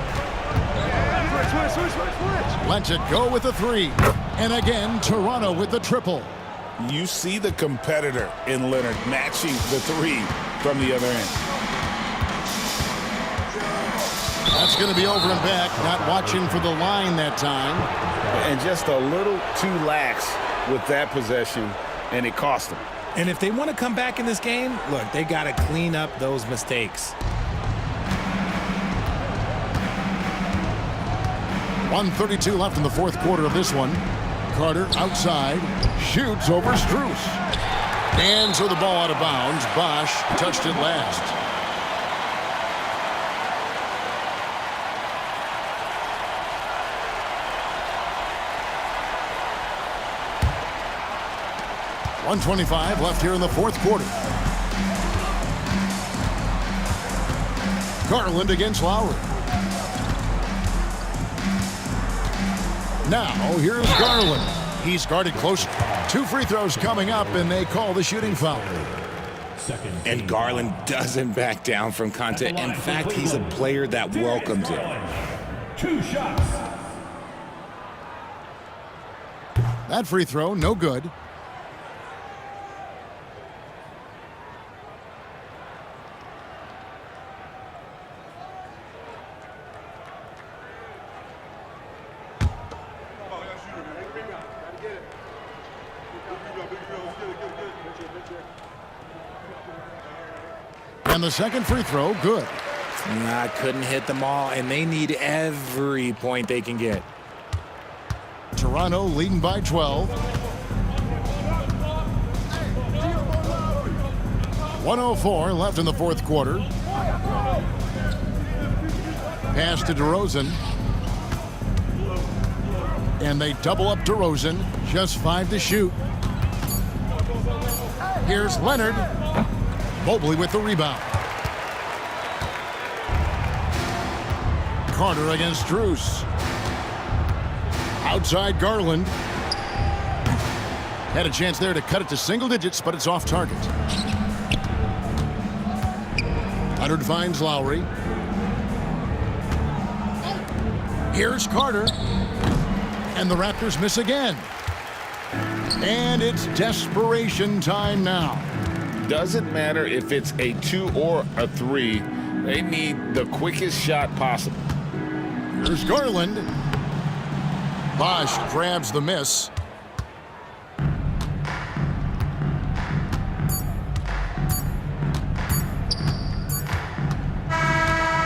Lets it go with a 3. And again, Toronto with the triple. You see the competitor in Leonard matching the 3 from the other end. That's going to be over and back. Not watching for the line that time. And just a little too lax with that possession, and it cost them. And if they want to come back in this game, look, they got to clean up those mistakes. 1:32 left in the fourth quarter of this one. Carter outside, shoots over Strus. And so the ball out of bounds. Bosch touched it last. .125 left here in the fourth quarter. Garland against Lowry. Now, here's Garland. He's guarded closer. 2 free throws coming up, and they call the shooting foul. And Garland doesn't back down from contact. In fact, he's a player that welcomes it. 2 shots. That free throw, no good. And the second free throw, good. Nah, couldn't hit them all, and they need every point they can get. Toronto leading by 12. 1:04 left in the fourth quarter. Pass to DeRozan. And they double up DeRozan. Just 5 to shoot. Here's Leonard. Mobley with the rebound. Carter against Drews. Outside Garland. Had a chance there to cut it to single digits, but it's off target. Leonard finds Lowry. Here's Carter. And the Raptors miss again. And it's desperation time now. Doesn't matter if it's a 2 or a 3. They need the quickest shot possible. Here's Garland. Bosch grabs the miss.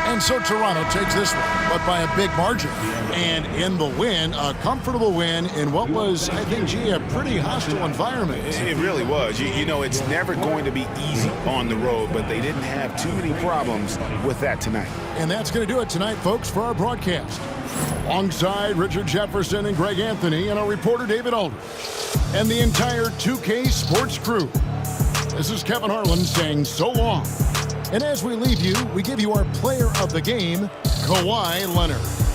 And so Toronto takes this one, but by a big margin. And in the win, a comfortable win in what was, I think, a pretty hostile environment. It really was. You know, it's never going to be easy on the road, but they didn't have too many problems with that tonight. And that's going to do it tonight, folks, for our broadcast. Alongside Richard Jefferson and Greg Anthony and our reporter David Aldridge and the entire 2K Sports crew. This is Kevin Harlan saying so long. And as we leave you, we give you our player of the game, Kawhi Leonard.